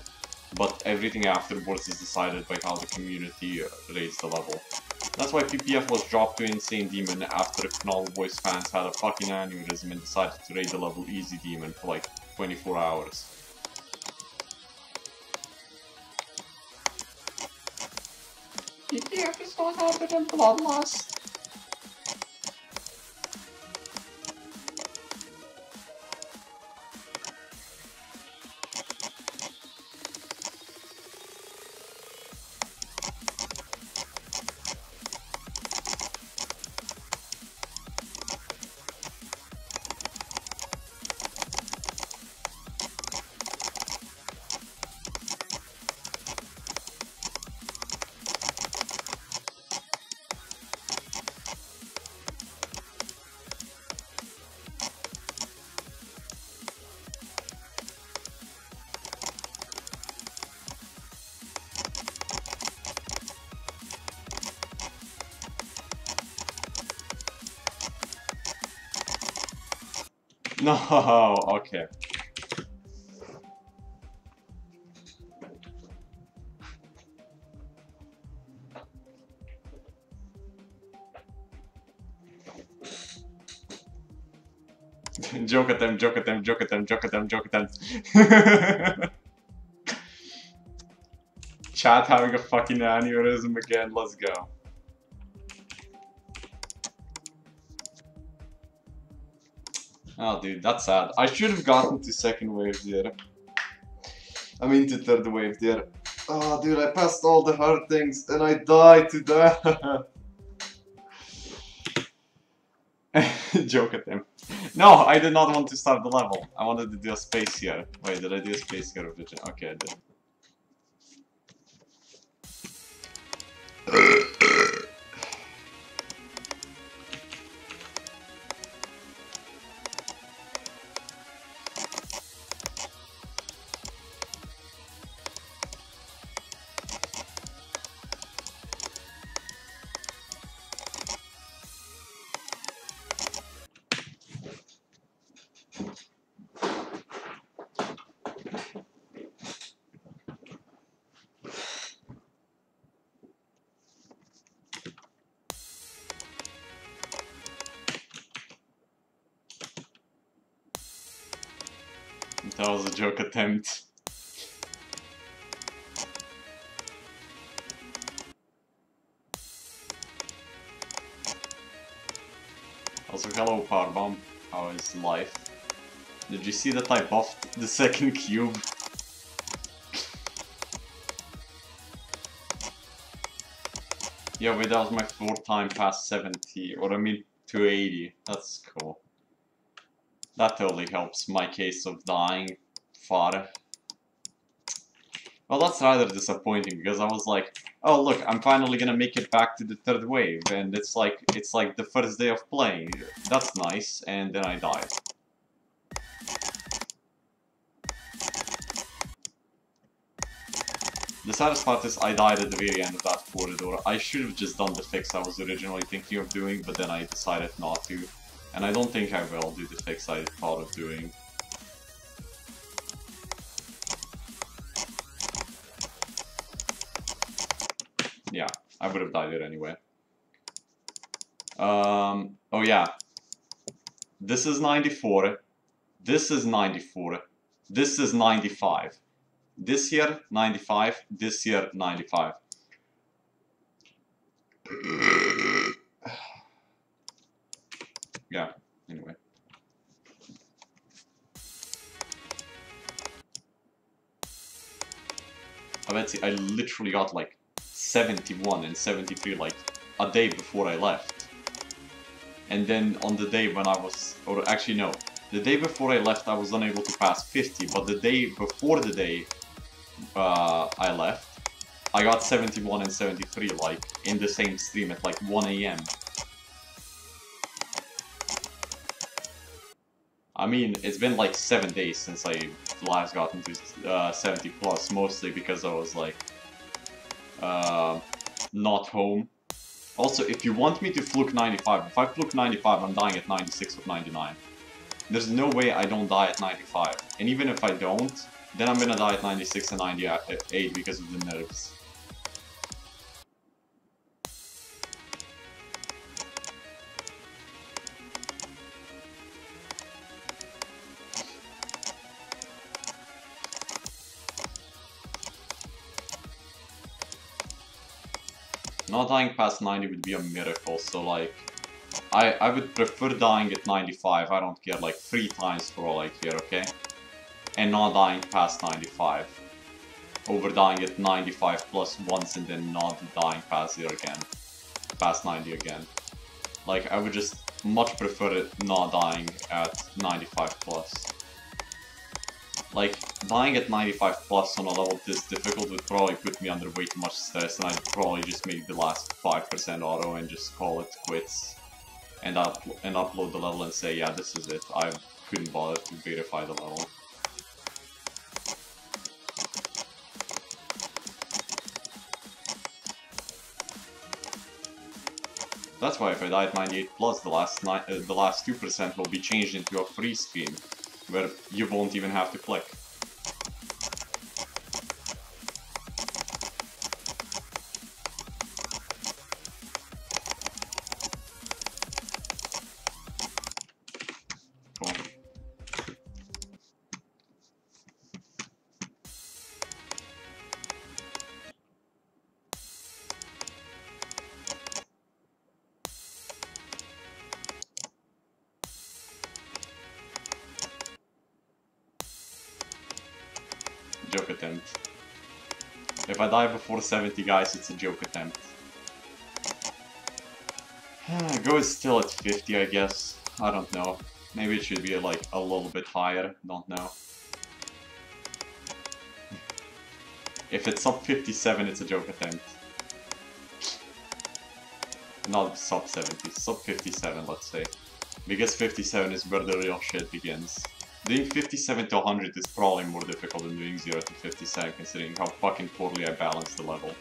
but everything afterwards is decided by how the community rates the level. That's why PPF was dropped to Insane Demon after Knoll Voice fans had a fucking aneurysm and decided to rate the level Easy Demon for like 24 hours. PPF is not harder than Bloodlust. No, okay. Joke at them, joke at them, joke at them, joke at them, joke at them. Chat having a fucking aneurysm again, let's go. Oh dude, that's sad. I should have gotten to second wave there. I mean to third wave there. Oh dude, I passed all the hard things and I died to that. Joke at him. No, I did not want to start the level. I wanted to do a space here. Wait, did I do a space here? Okay, I did. That was a joke attempt. Also, hello Powerbomb. How is life? Did you see that I buffed the second cube? Yeah, wait, that was my 4th time past 70, or I mean 280. That's cool. That totally helps my case of dying far. Well, that's rather disappointing because I was like, oh look, I'm finally gonna make it back to the 3rd wave, and it's like the first day of playing. That's nice, and then I died. The saddest part is I died at the very end of that corridor. I should have just done the fix I was originally thinking of doing, but then I decided not to. And I don't think I will do the fix I thought of doing. Yeah, I would have died there anyway. Oh yeah. This is 94. This is 94. This is 95. This year, 95. This year, 95. Yeah, anyway. I literally got like 71 and 73 like a day before I left. And then on the day when I was, or actually no, the day before I left I was unable to pass 50, but the day before the day I left, I got 71 and 73 like in the same stream at like 1 AM. I mean, it's been like 7 days since I last got into 70 plus, mostly because I was like not home. Also, if you want me to fluke 95, if I fluke 95, I'm dying at 96 or 99. There's no way I don't die at 95. And even if I don't, then I'm gonna die at 96 and 98 because of the nerfs. Not dying past 90 would be a miracle, so like, I would prefer dying at 95, I don't care, like 3 times for all I care, okay? And not dying past 95. Over dying at 95 plus once and then not dying past it again. Past 90 again. Like, I would just much prefer it not dying at 95 plus. Like, dying at 95 plus on a level this difficult would probably put me under way too much stress, and I'd probably just make the last 5% auto and just call it quits. And upload the level and say, yeah, this is it. I couldn't bother to verify the level. That's why if I die at 98 plus, the last 2% will be changed into a free screen, where you won't even have to click. Cool. Joke attempt. If I die before 70, guys, it's a joke attempt. Go is still at 50, I guess. I don't know. Maybe it should be like a little bit higher. Don't know. If it's sub 57, it's a joke attempt. Not sub 70, sub 57, let's say. Because 57 is where the real shit begins. Doing 57 to 100 is probably more difficult than doing 0 to 57, considering how fucking poorly I balanced the level.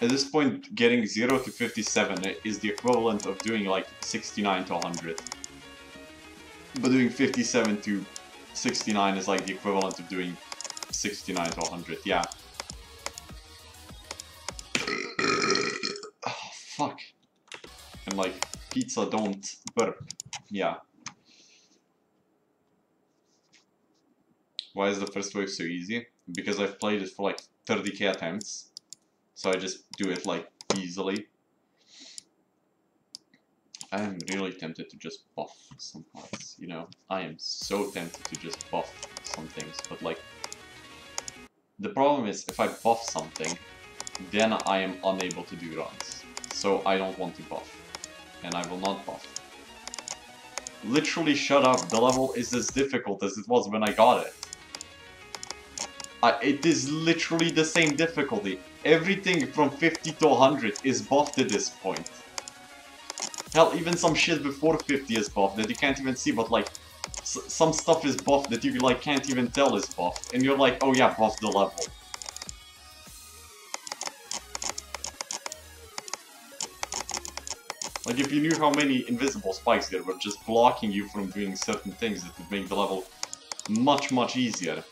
At this point, getting 0 to 57 is the equivalent of doing like 69 to 100. But doing 57 to 69 is like the equivalent of doing 69 to 100, yeah. Oh, fuck. And like, pizza don't burp. Yeah. Why is the first wave so easy? Because I've played it for like 30k attempts. So I just do it like easily. I am really tempted to just buff some parts, you know? I am so tempted to just buff some things, but like... The problem is, if I buff something, then I am unable to do runs. So I don't want to buff. And I will not buff. Literally shut up, the level is as difficult as it was when I got it. It is literally the same difficulty. Everything from 50 to 100 is buffed at this point. Hell, even some shit before 50 is buffed that you can't even see, but like, some stuff is buffed that you like can't even tell is buffed. And you're like, oh yeah, buff the level. Like, if you knew how many invisible spikes there were just blocking you from doing certain things that would make the level much, much easier,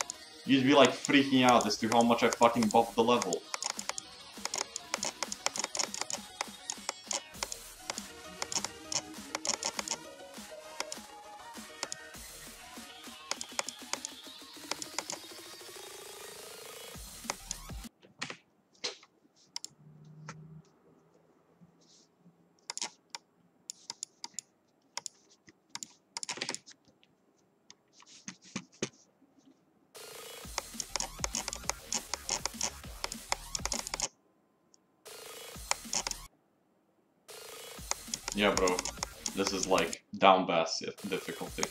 you'd be like freaking out as to how much I fucking buffed the level. Yeah, bro. This is like down bass difficulty.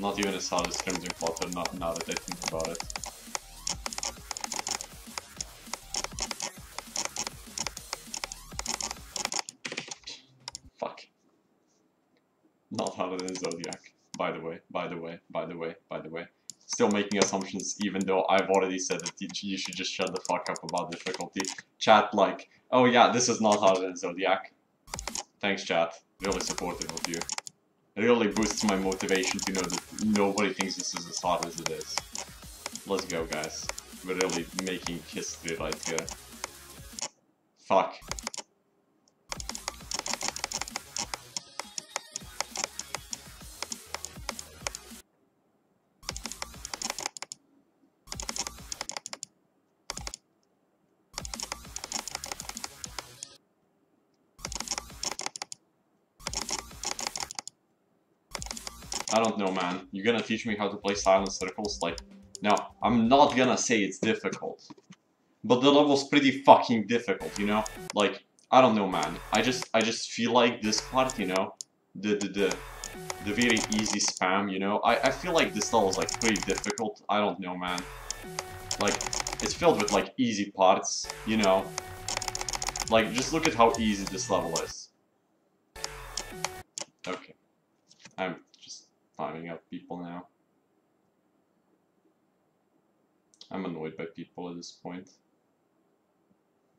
Not even as hard as Crimson Flutter, now that I think about it. Fuck. Not harder than Zodiac. By the way. Still making assumptions even though I've already said that you should just shut the fuck up about difficulty. Chat like, oh yeah, this is not harder than Zodiac. Thanks chat, really supportive of you. It really boosts my motivation to know that nobody thinks this is as hard as it is. Let's go guys. We're really making history right here. Fuck. I don't know, man. You're gonna teach me how to play silent circles? Like, now, I'm not gonna say it's difficult. But the level's pretty fucking difficult, you know? Like, I don't know, man. I just feel like this part, you know? The very easy spam, you know? I feel like this level's, like, pretty difficult. I don't know, man. Like, it's filled with, like, easy parts, you know? Like, just look at how easy this level is. Okay. I'm just timing out people now. I'm annoyed by people at this point.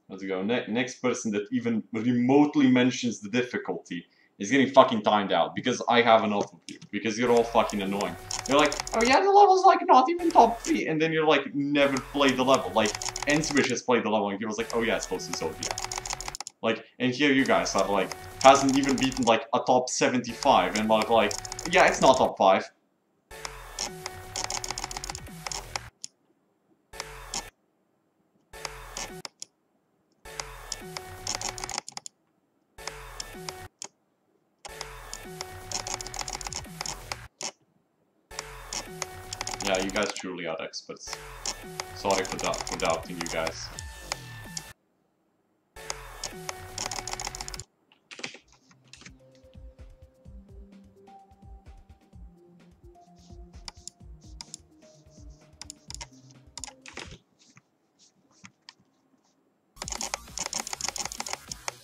Let's go. Next person that even remotely mentions the difficulty is getting fucking timed out because I have enough of you. Because you're all fucking annoying. You're like, oh yeah, the level's like not even top 3. And then you're like, never played the level. Like, N-Swish has played the level and he was like, oh yeah, it's close to Zodiac. Like, and here you guys are like, hasn't even beaten like a top 75 and like, yeah, it's not top 5. Yeah, you guys truly are experts. Sorry for doubting you guys.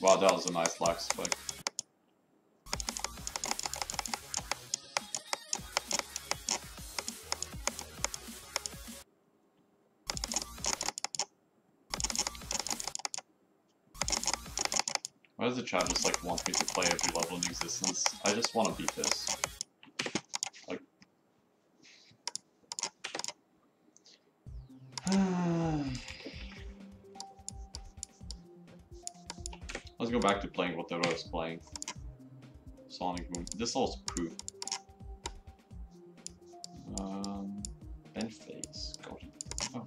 Wow, that was a nice lag spike. Why does the chat just like want me to play every level in existence? I just want to beat this. Like... Let's go back to playing whatever I was playing. Sonic Boom. This level's poo. Bend phase. Got it. Oh.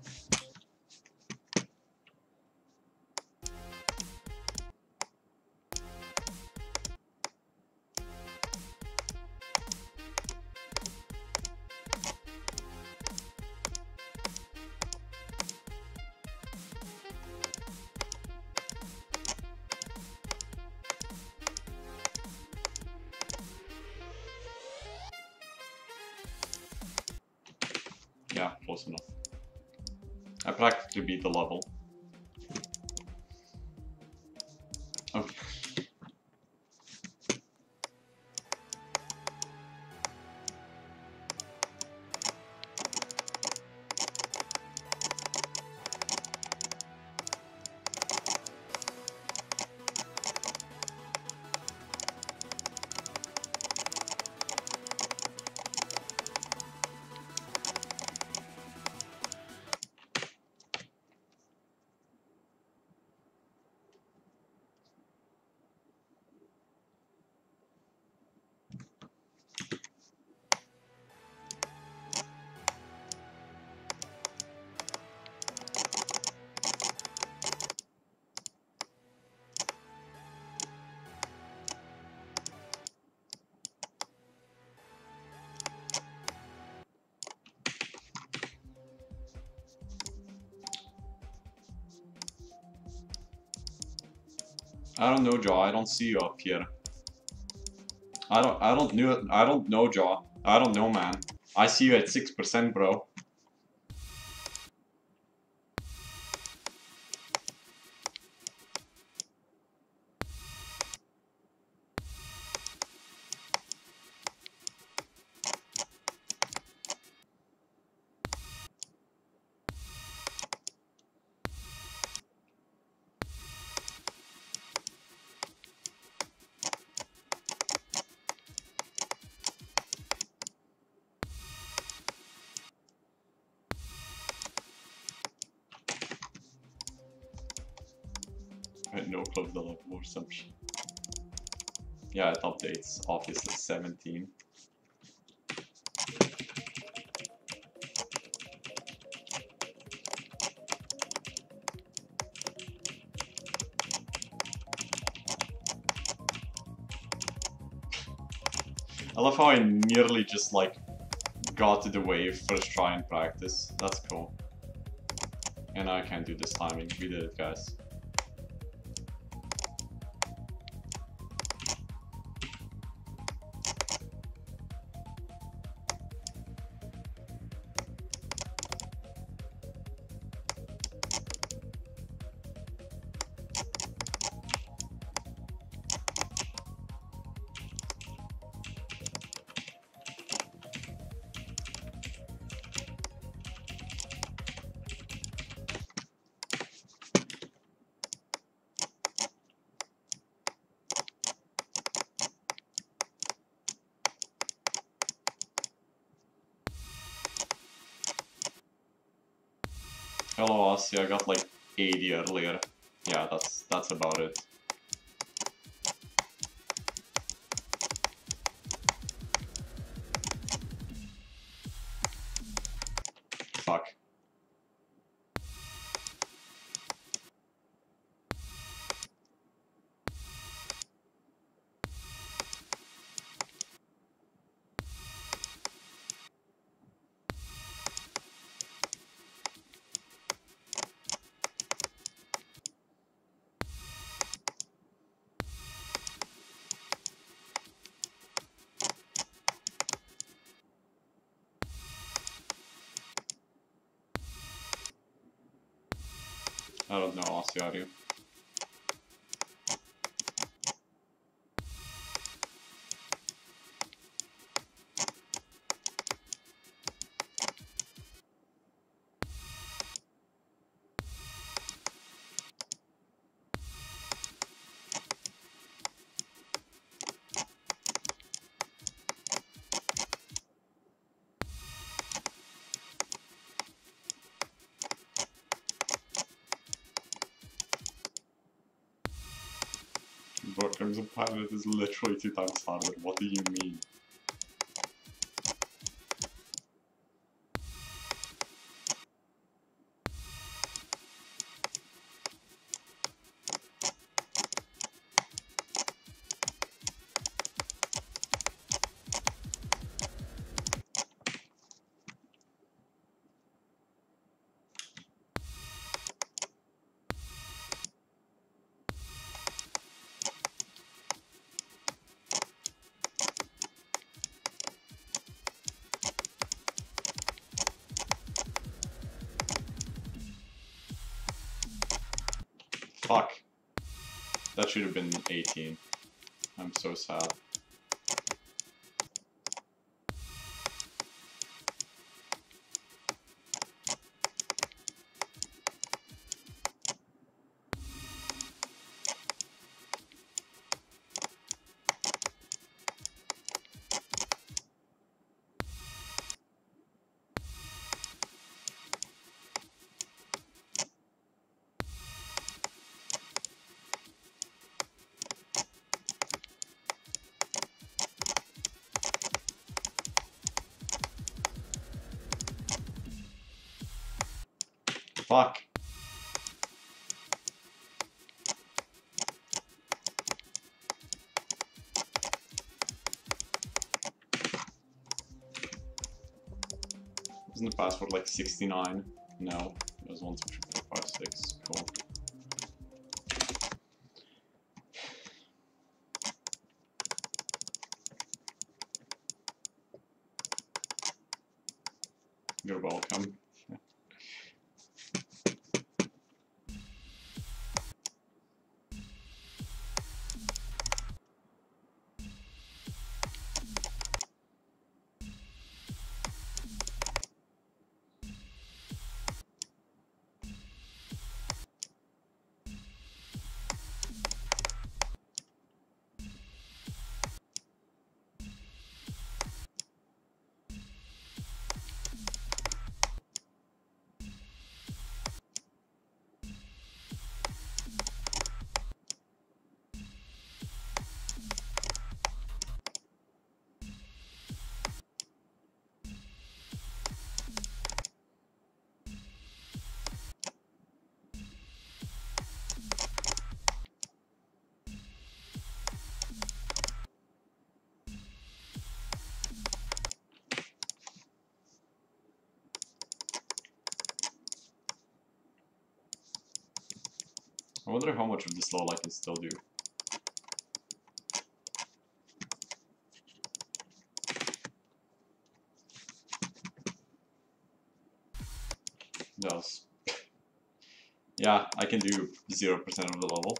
Yeah, close enough. I practically beat the level. Okay. I don't know, Jaw. I don't see you up here. I don't know, Jaw. I don't know, man. I see you at 6%, bro. I had no clue the level or some shit. Yeah, it updates Office 17. I love how I nearly just like got to the wave first try and practice. That's cool. And I can't do this timing. We did it, guys. Hello, Aussie. I got like 80 earlier. Yeah, that's about it. Fuck. I don't know, Aussie, are you? Crimson Pirate is literally 2 times harder. What do you mean? Fuck. That should have been 18. I'm so sad. Fuck. Isn't the password like 69? No, it was 1, 2, 3, 4, 5, 6. Cool. You're welcome. I wonder how much of this level I can still do. Does. Yeah, I can do 0% of the level.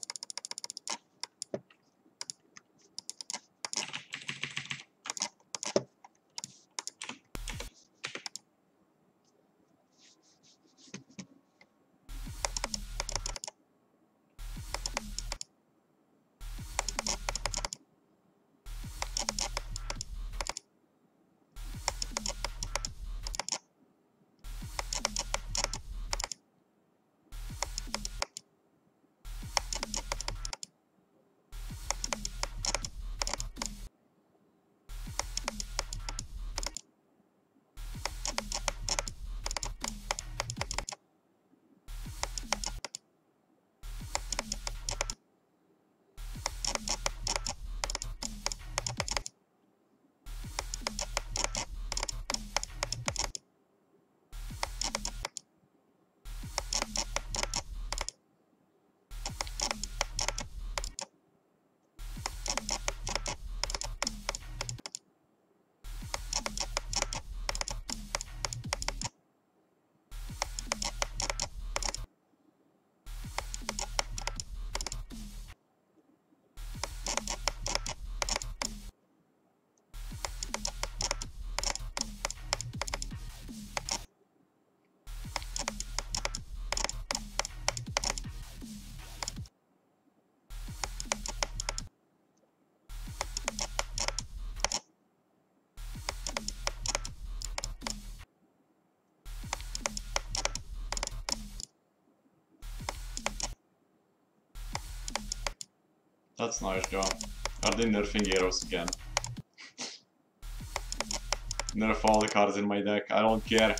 That's nice, John. Are they nerfing arrows again? Nerf all the cards in my deck, I don't care.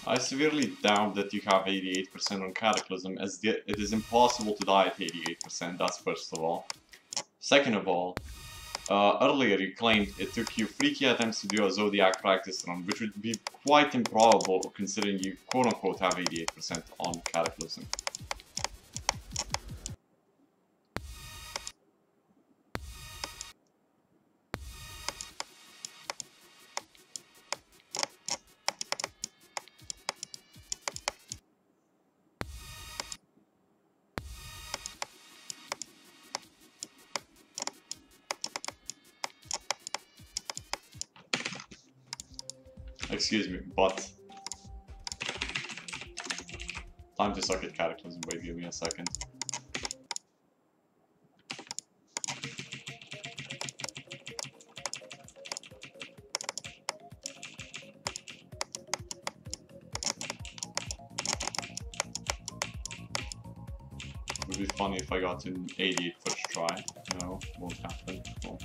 I severely doubt that you have 88% on Cataclysm, as it is impossible to die at 88%, that's first of all. Second of all, earlier you claimed it took you 3 key attempts to do a Zodiac practice run, which would be quite improbable considering you quote-unquote have 88% on Cataclysm. Excuse me, but... Time to suck at Cataclysm, wait, give me a second. Would be funny if I got to 88 first try. No, won't happen. Well.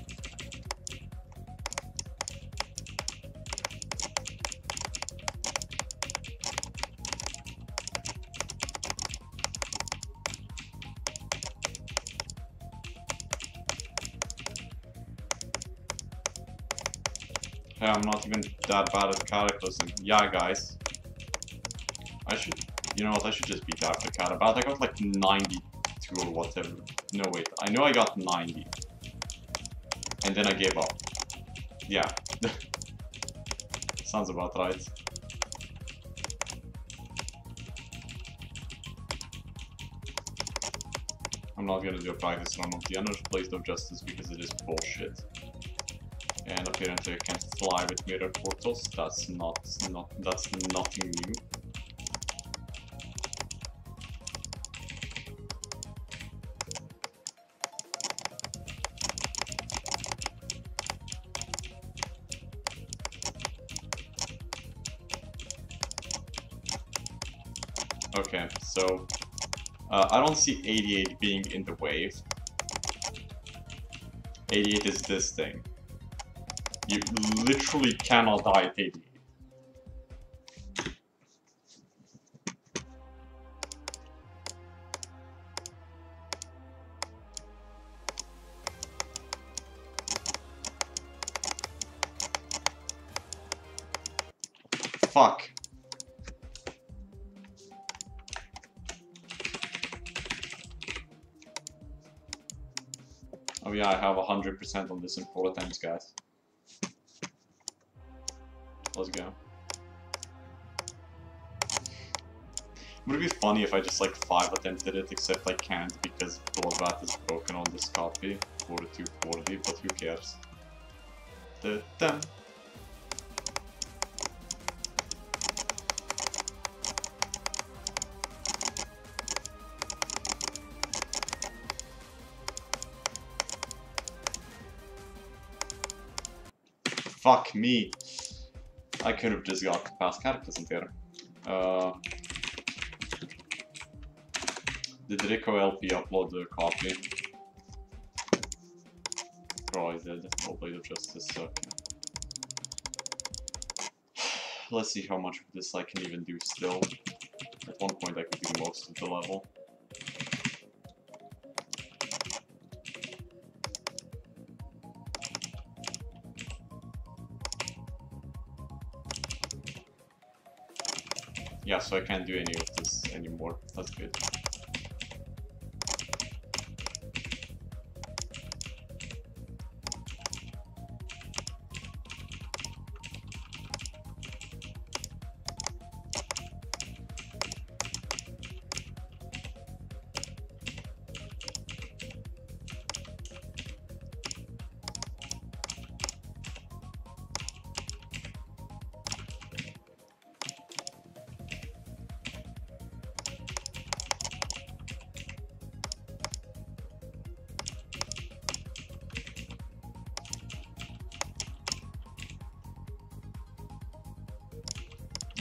Hey, I'm not even that bad at characters, and yeah, guys. I should, you know what, I should just beat after cat about. I got like 92 or whatever. No, wait, I know I got 90. And then I gave up. Yeah. Sounds about right. I'm not gonna do a practice run of the Unearthed Blade of Justice because it is bullshit. And apparently I can fly with mirror portals. That's nothing new. Okay, so I don't see 88 being in the wave. 88 is this thing. You literally cannot die at 88. Fuck. Oh yeah, I have 100% on this in 4 attempts, guys. Let's go. Would it be funny if I just like 5 attempted it, except I can't because Bloodbath is broken on this copy, 4240, but who cares? Da-da. Fuck me. I could have just got past Cataclysm there. Did Rico LP upload the copy? Probably did. All Blade of Justice, okay. Let's see how much of this I can even do still. At one point I could do most of the level. Yeah, so I can't do any of this anymore. That's good.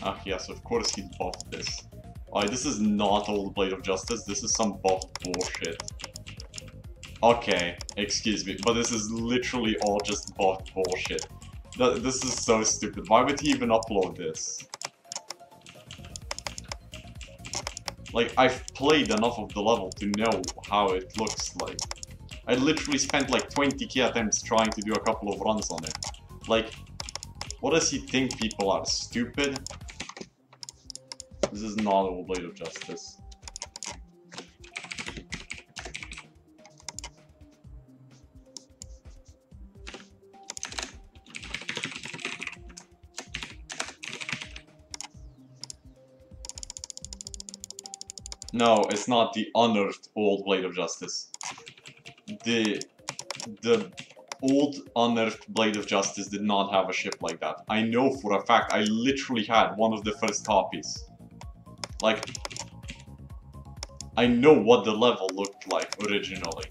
Ah, yes, of course he buffed this. Alright, this is not all the Blade of Justice, this is some buff bullshit. Okay, excuse me, but this is literally all just buff bullshit. This is so stupid. Why would he even upload this? Like, I've played enough of the level to know how it looks like. I literally spent like 20k attempts trying to do a couple of runs on it. Like, what does he think people are stupid? This is not all Blade of Justice. No, it's not the unearthed old Blade of Justice. The old unearthed Blade of Justice did not have a ship like that. I know for a fact, I literally had one of the first copies. Like, I know what the level looked like originally.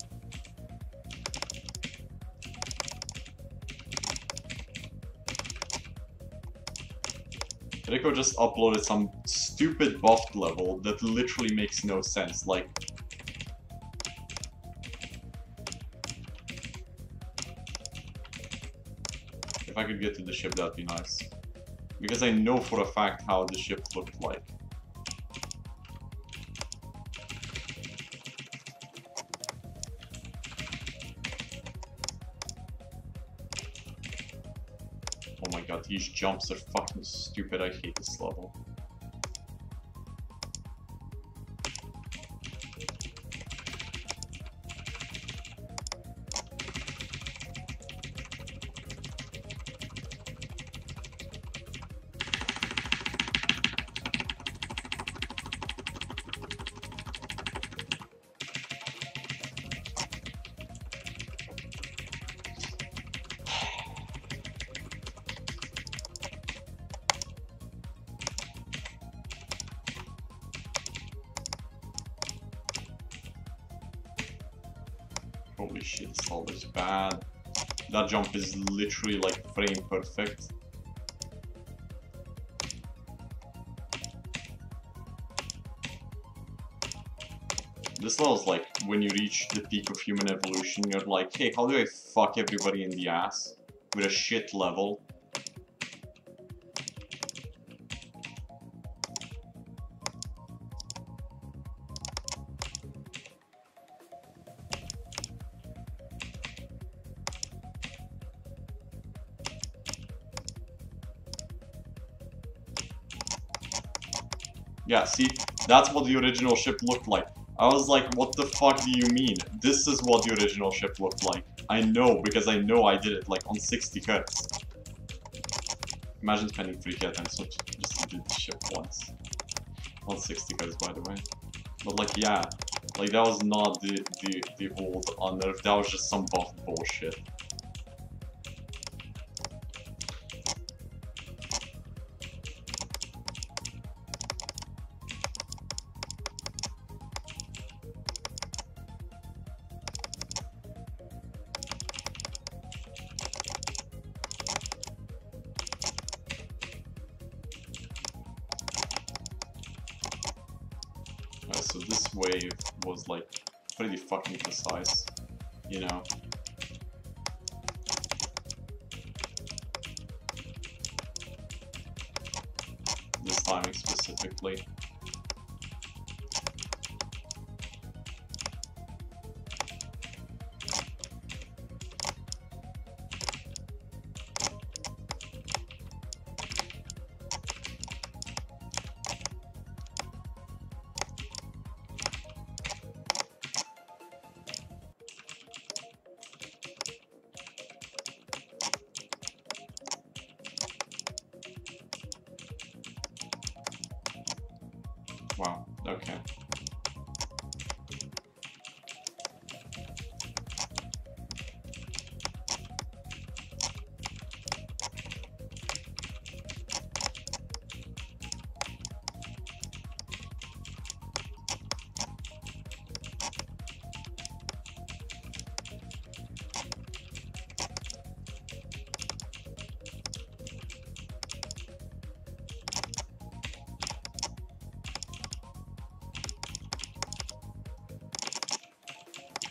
Rico just uploaded some stupid buffed level that literally makes no sense. Like, I could get to the ship, that'd be nice. Because I know for a fact how the ship looked like. Oh my god, these jumps are fucking stupid. I hate this level. Holy shit, this level is bad. That jump is literally like frame perfect. This level is like when you reach the peak of human evolution, you're like, hey, how do I fuck everybody in the ass with a shit level? Yeah, see, that's what the original ship looked like. I was like, what the fuck do you mean? This is what the original ship looked like. I know, because I know I did it, like, on 60 hertz. Imagine spending 3k and just to do the ship once. On 60 hertz, by the way. But, like, yeah. Like, that was not the old Unnerf, that was just some buff bullshit. So this wave was like pretty fucking precise, you know. This timing specifically. Wow, okay.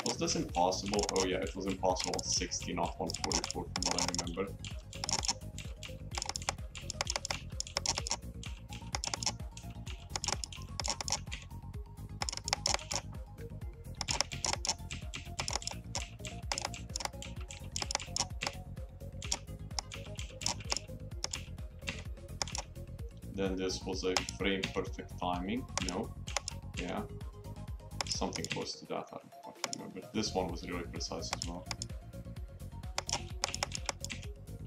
Was this impossible? Oh yeah, it was impossible at 60, not 144 from what I remember. Then this was a frame perfect timing. No. Yeah. Something close to that, I don't fucking remember. This one was really precise as well.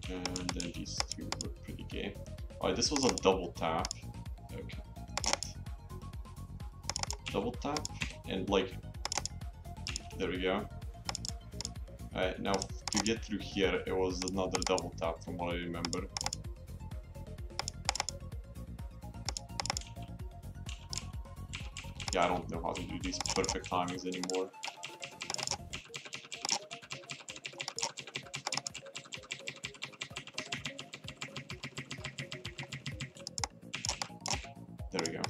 And then these two were pretty gay. Alright, this was a double tap. Okay. Double tap, and like, there we go. Alright, now to get through here, it was another double tap from what I remember. Yeah, I don't know how to do these perfect timings anymore. There we go.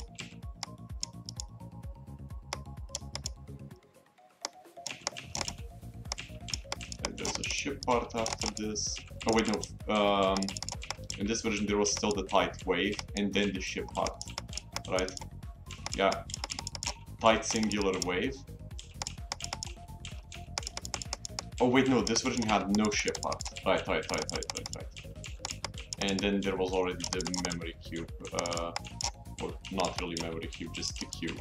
And there's a ship part after this. Oh wait, no. In this version there was still the tight wave and then the ship part, right? Yeah, tight singular wave. Oh wait, no, this version had no ship part. Right. And then there was already the memory cube, or not really memory cube, just the cube.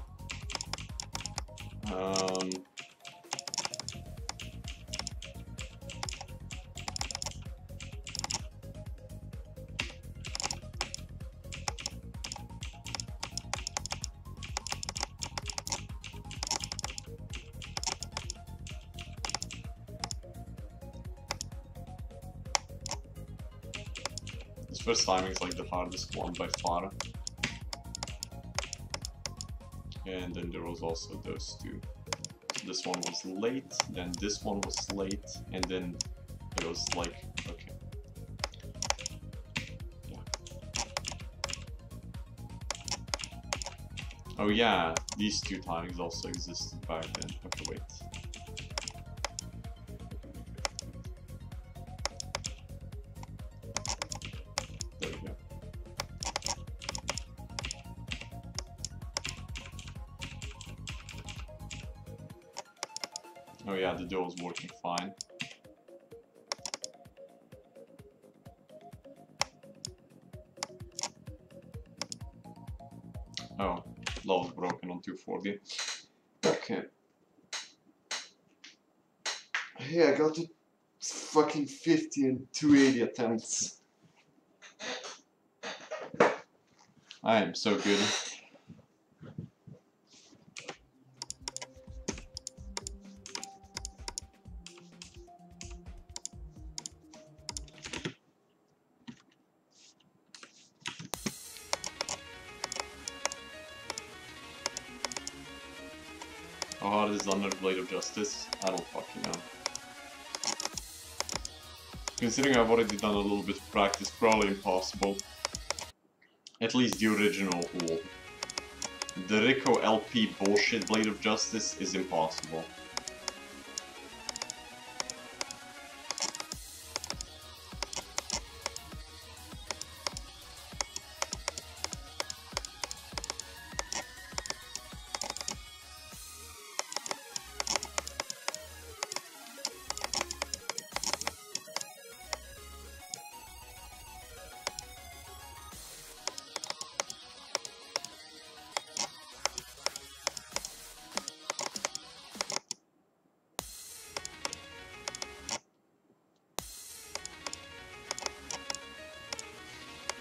This first timing is like the hardest one by far. And then there was also those two. This one was late, then this one was late, and then it was like, okay. Yeah. Oh yeah, these two timings also existed back then. Okay, wait. There we go. Oh yeah, the duo is working fine. Oh, law was broken on 240. Okay. Hey, I got to fucking 50 and 280 attempts. I am so good. How hard is Under Blade of Justice? I don't fucking know. Considering I've already done a little bit of practice, probably impossible. At least the original old. The Rico LP bullshit Blade of Justice is impossible.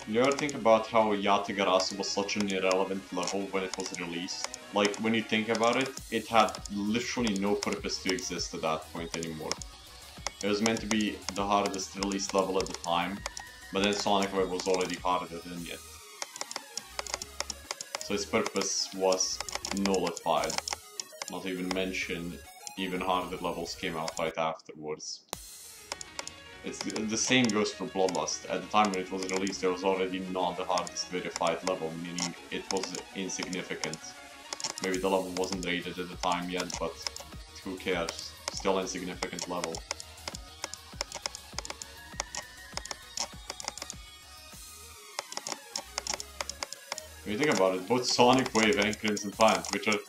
You ever think about how Yatagarasu was such an irrelevant level when it was released? Like, when you think about it, it had literally no purpose to exist at that point anymore. It was meant to be the hardest released level at the time, but then Sonic Wave was already harder than it. So its purpose was nullified. Not even mention, even harder levels came out right afterwards. It's the same goes for Bloodlust. At the time when it was released, it was already not the hardest verified level, meaning it was insignificant. Maybe the level wasn't rated at the time yet, but who cares? Still insignificant level. When you think about it, both Sonic Wave and Crimson Planet, which are,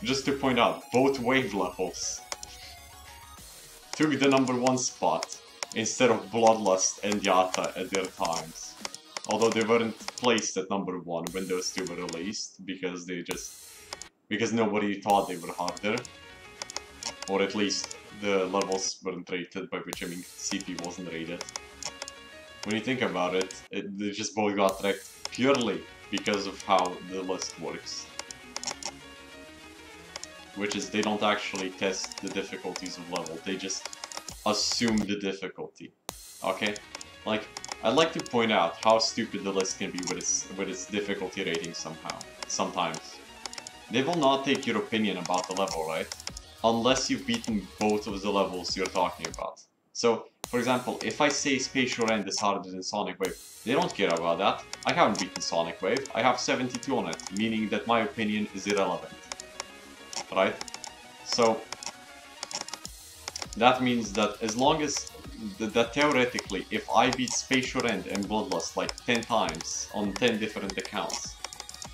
just to point out, both wave levels, took the #1 spot instead of Bloodlust and Yata at their times. Although they weren't placed at #1 when those two were released, because because nobody thought they were harder. Or at least the levels weren't rated, by which I mean CP wasn't rated. When you think about it, they just both got wrecked purely because of how the list works. Which is, they don't actually test the difficulties of level, they just assume the difficulty. Okay? Like, I'd like to point out how stupid the list can be with its difficulty rating sometimes. They will not take your opinion about the level, right? Unless you've beaten both of the levels you're talking about. So, for example, if I say Spatial End is harder than Sonic Wave, they don't care about that. I haven't beaten Sonic Wave, I have 72 on it, meaning that my opinion is irrelevant. Right? So, that means that as long as that theoretically, if I beat Spatial Rend and Bloodlust like 10 times on 10 different accounts,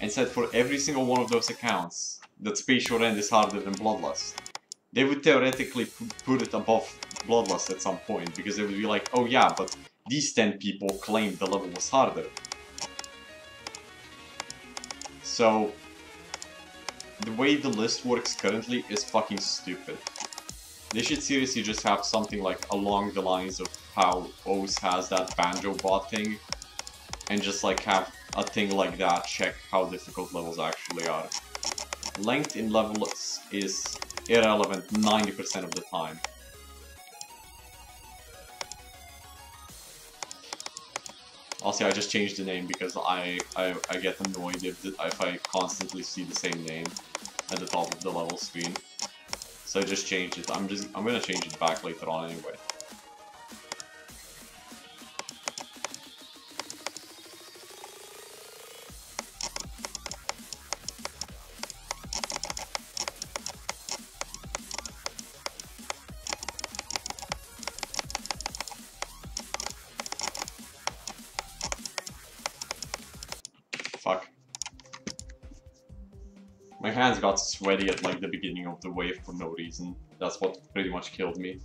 and said for every single one of those accounts that Spatial Rend is harder than Bloodlust, they would theoretically put it above Bloodlust at some point, because they would be like, oh yeah, but these 10 people claimed the level was harder. So, the way the list works currently is fucking stupid. They should seriously just have something like along the lines of how O's has that banjo bot thing, and just like have a thing like that check how difficult levels actually are. Length in levels is irrelevant 90% of the time. Also, I just changed the name because I get annoyed if I constantly see the same name at the top of the level screen. So I just changed it. I'm gonna change it back later on anyway. Fuck. My hands got sweaty at like the beginning of the wave for no reason. That's what pretty much killed me.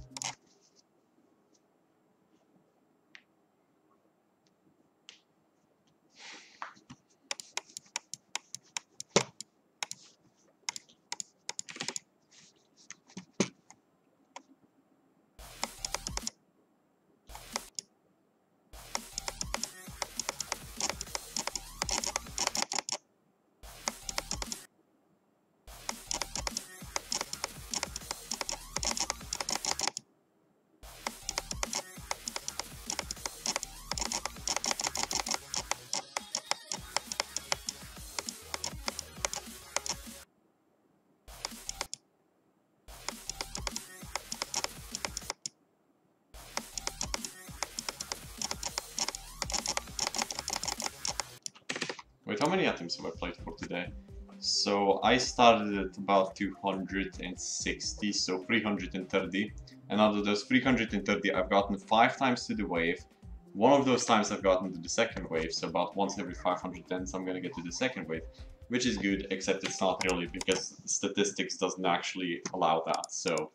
Wait, how many items have I played for today? So I started at about 260, so 330. And out of those 330, I've gotten 5 times to the wave. One of those times I've gotten to the second wave, so about once every 500 tens I'm gonna get to the second wave. Which is good, except it's not really, because statistics doesn't actually allow that. So,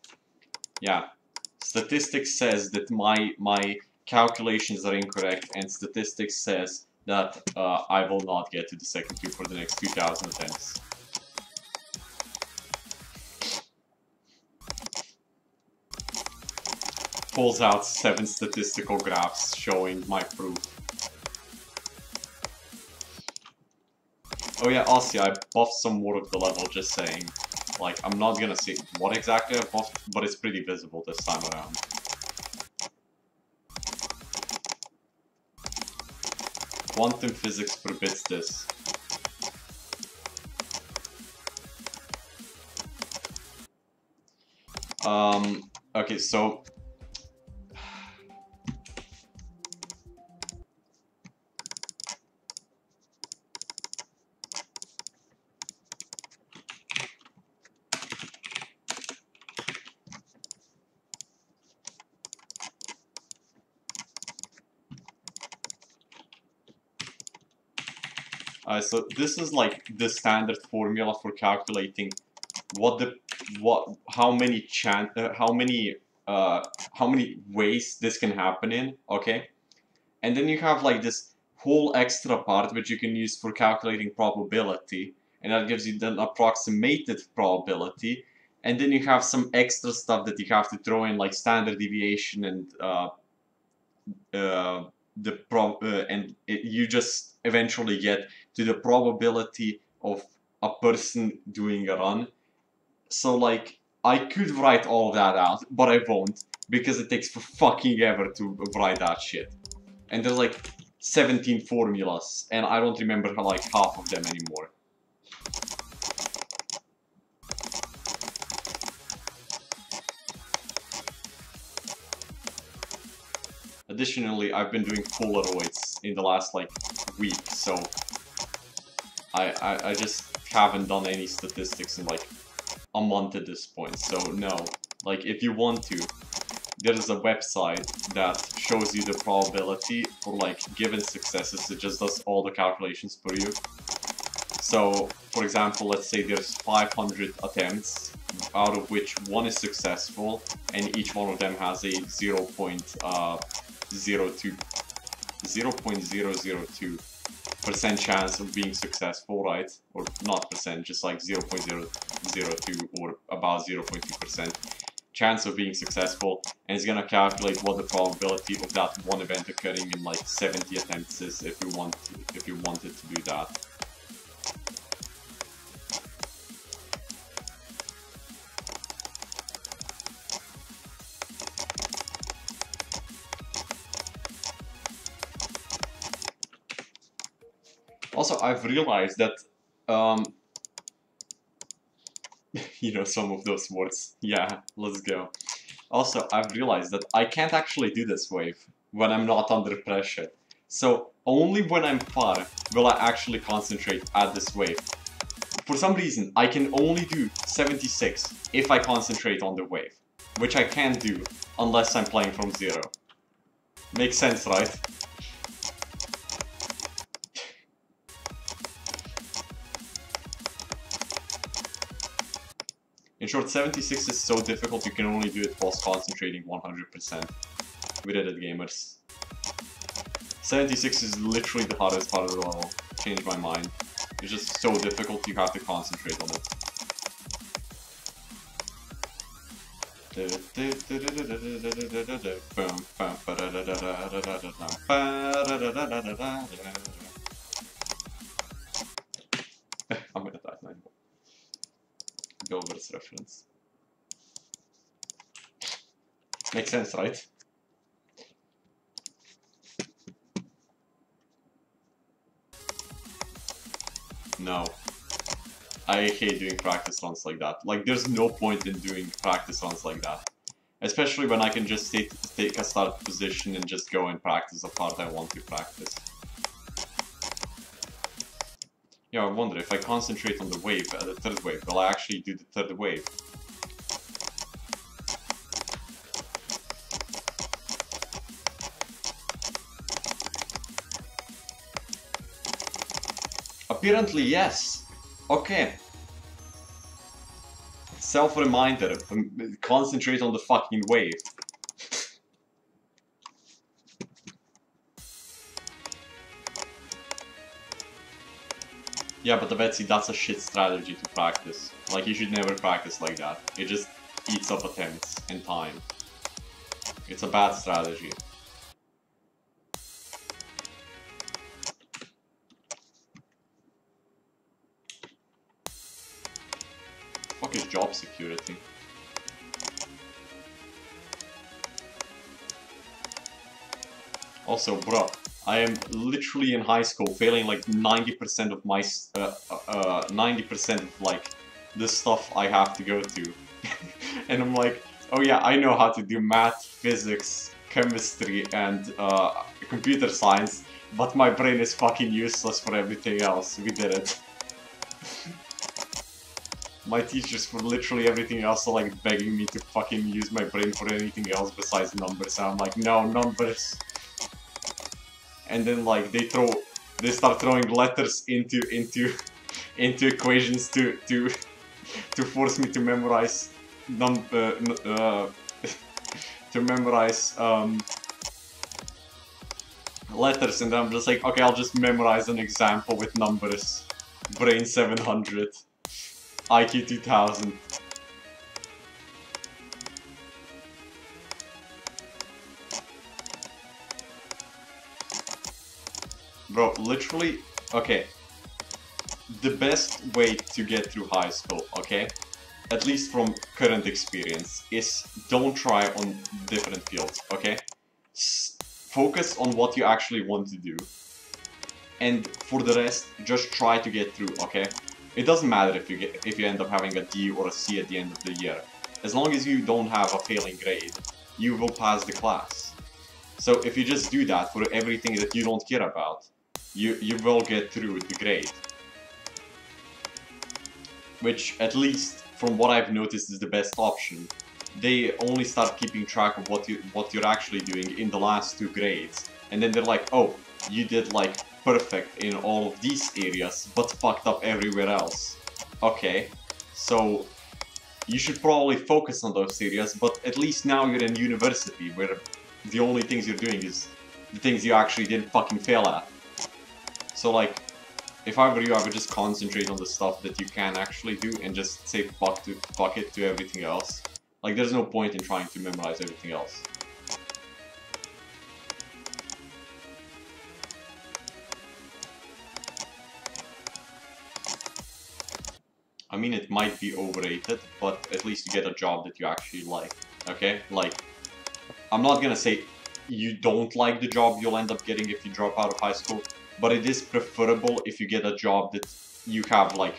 yeah. Statistics says that my calculations are incorrect, and statistics says that I will not get to the second two for the next 2000 attempts. Pulls out 7 statistical graphs showing my proof. Oh yeah, also I buffed some more of the level, just saying. Like, I'm not gonna say what exactly I buffed, but it's pretty visible this time around. Quantum physics forbids this. Okay, so... so this is like the standard formula for calculating how many ways this can happen in, okay? And then you have like this whole extra part which you can use for calculating probability, and that gives you the approximated probability, and then you have some extra stuff that you have to throw in, like standard deviation and you just eventually get to the probability of a person doing a run. So like, I could write all of that out, but I won't, because it takes for fucking ever to write that shit. And there's like 17 formulas, and I don't remember like half of them anymore. Additionally, I've been doing Polaroids in the last like week, so I just haven't done any statistics in like a month at this point. So no, like if you want to, there is a website that shows you the probability for like given successes. It just does all the calculations for you. So, for example, let's say there's 500 attempts, out of which one is successful, and each one of them has a 0.002% chance of being successful, right? Or not percent, just like 0.002 or about 0.2% chance of being successful, and it's gonna calculate what the probability of that one event occurring in like 70 attempts is if you wanted to do that. Also, I've realized that, you know, some of those words. Yeah, let's go. Also, I've realized that I can't actually do this wave when I'm not under pressure. So, only when I'm far will I actually concentrate at this wave. For some reason, I can only do 76 if I concentrate on the wave, which I can't do unless I'm playing from zero. Makes sense, right? In short, 76 is so difficult you can only do it whilst concentrating 100%. We did it, gamers. 76 is literally the hardest part of the level. Changed my mind. It's just so difficult you have to concentrate on it. I'm gonna die now. Gilbert's reference. Makes sense, right? No. I hate doing practice runs like that. Like, there's no point in doing practice runs like that. Especially when I can just take a start position and just go and practice the part I want to practice. Yeah, I wonder if I concentrate on the wave, the third wave, will I actually do the third wave? Apparently, yes. Okay. Self-reminder, concentrate on the fucking wave. Yeah, but Betsy, that's a shit strategy to practice. Like, you should never practice like that. It just eats up attempts and time. It's a bad strategy. Fuck is job security? Also, bro, I am literally in high school failing like 90% of my 90% of like the stuff I have to go to. And I'm like, oh yeah, I know how to do math, physics, chemistry, and computer science, but my brain is fucking useless for everything else. We did it. My teachers for literally everything else are like begging me to fucking use my brain for anything else besides numbers. And I'm like, no, numbers. And then like they start throwing letters into equations to force me to memorize letters, and I'm just like, okay, I'll just memorize an example with numbers. Brain 700, IQ 2000. Bro, literally, okay, the best way to get through high school, okay, at least from current experience, is don't try on different fields, okay? Focus on what you actually want to do, and for the rest, just try to get through, okay? It doesn't matter if you end up having a D or a C at the end of the year. As long as you don't have a failing grade, you will pass the class. So if you just do that for everything that you don't care about, you will get through the grade. Which, at least from what I've noticed, is the best option. they only start keeping track of what you're actually doing in the last 2 grades. And then they're like, oh, you did like perfect in all of these areas, but fucked up everywhere else. Okay, so you should probably focus on those areas, but at least now you're in university, where the only things you're doing is the things you actually didn't fucking fail at. So like, if I were you, I would just concentrate on the stuff that you can actually do and just say fuck it to everything else. Like, there's no point in trying to memorize everything else. I mean, it might be overrated, but at least you get a job that you actually like, okay? Like, I'm not gonna say you don't like the job you'll end up getting if you drop out of high school, but it is preferable if you get a job that you have, like,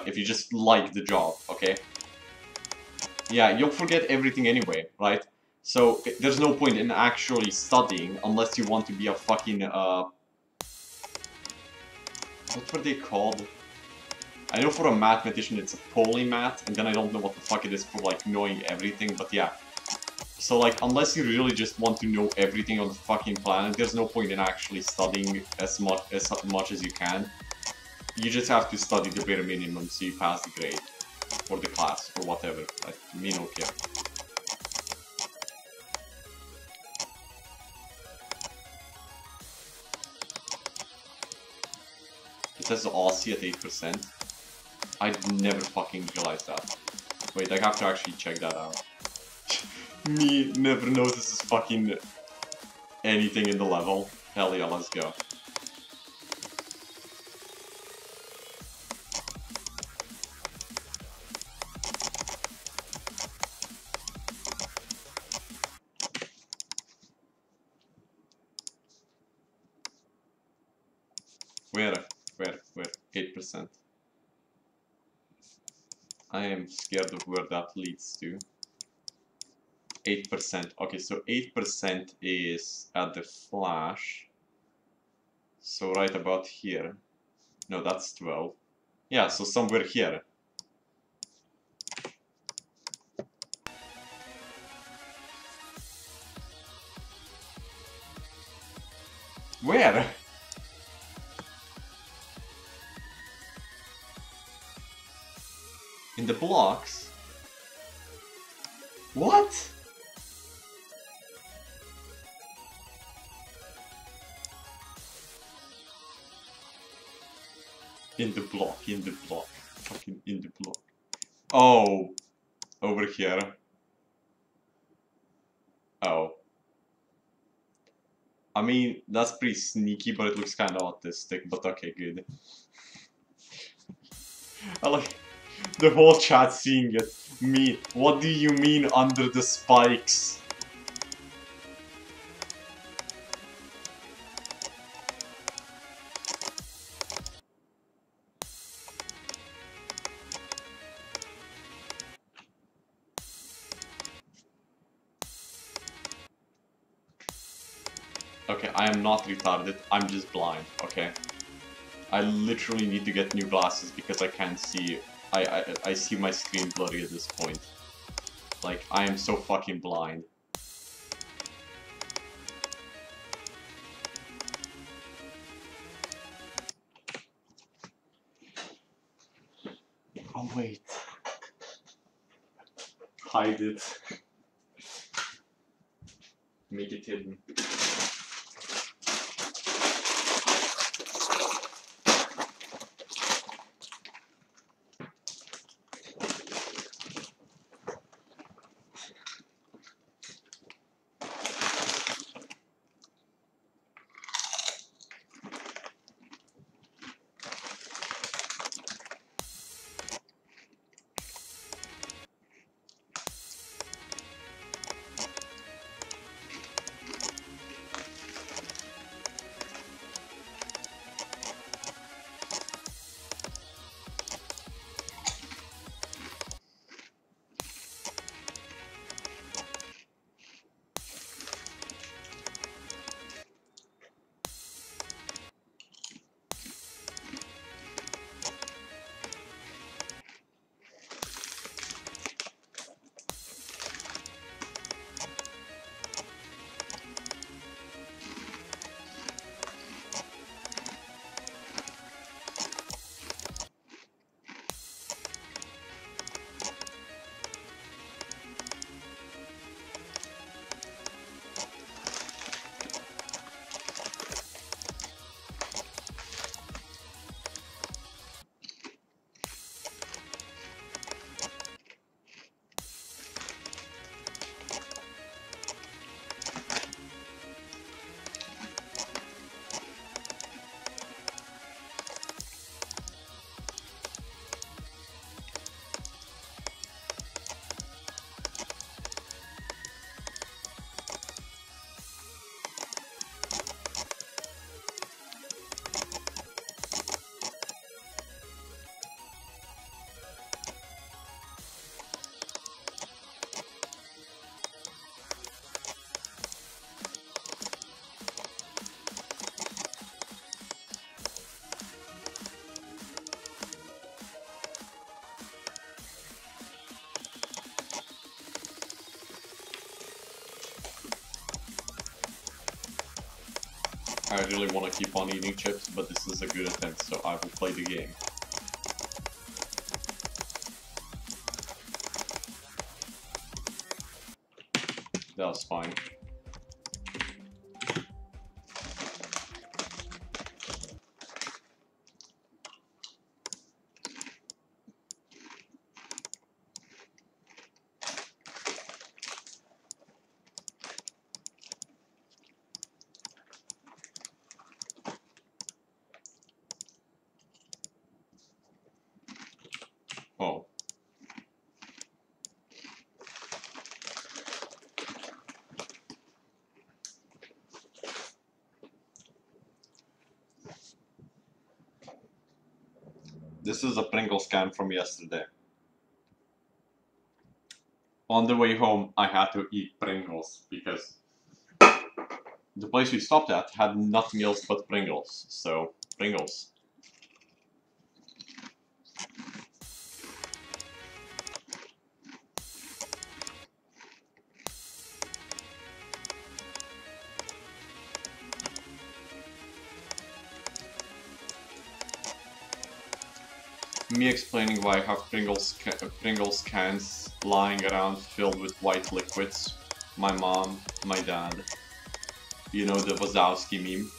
if you just like the job, okay? Yeah, you'll forget everything anyway, right? So, there's no point in actually studying unless you want to be a fucking, what were they called? I know for a mathematician it's a polymath, and then I don't know what the fuck it is for, like, knowing everything, but yeah. So, like, unless you really just want to know everything on the fucking planet, there's no point in actually studying as much as you can. You just have to study the bare minimum so you pass the grade. Or the class, or whatever. Like, me no care. It says Aussie at 8%. I'd never fucking realized that. Wait, I have to actually check that out. Me never notices fucking anything in the level. Hell yeah, let's go. Where? 8%. I am scared of where that leads to. 8%. Okay, so 8% is at the flash. So right about here. No, that's 12. Yeah, so somewhere here. Where? In the blocks? What? In the block. Fucking in the block. Oh. Over here. Oh. I mean, that's pretty sneaky, but it looks kind of autistic, but okay, good. I like the whole chat seeing it. Me, what do you mean under the spikes? Okay, I am not retarded, I'm just blind, okay? I literally need to get new glasses because I can't see. I see my screen blurry at this point. Like, I am so fucking blind. Oh wait. Hide it. Make it hidden. I really want to keep on eating chips, but this is a good attempt, so I will play the game. That was fine. Oh. This is a Pringles can from yesterday. On the way home, I had to eat Pringles because the place we stopped at had nothing else but Pringles. So, Pringles. Me explaining why I have Pringles cans lying around filled with white liquids. My mom, my dad. You know the Wazowski meme.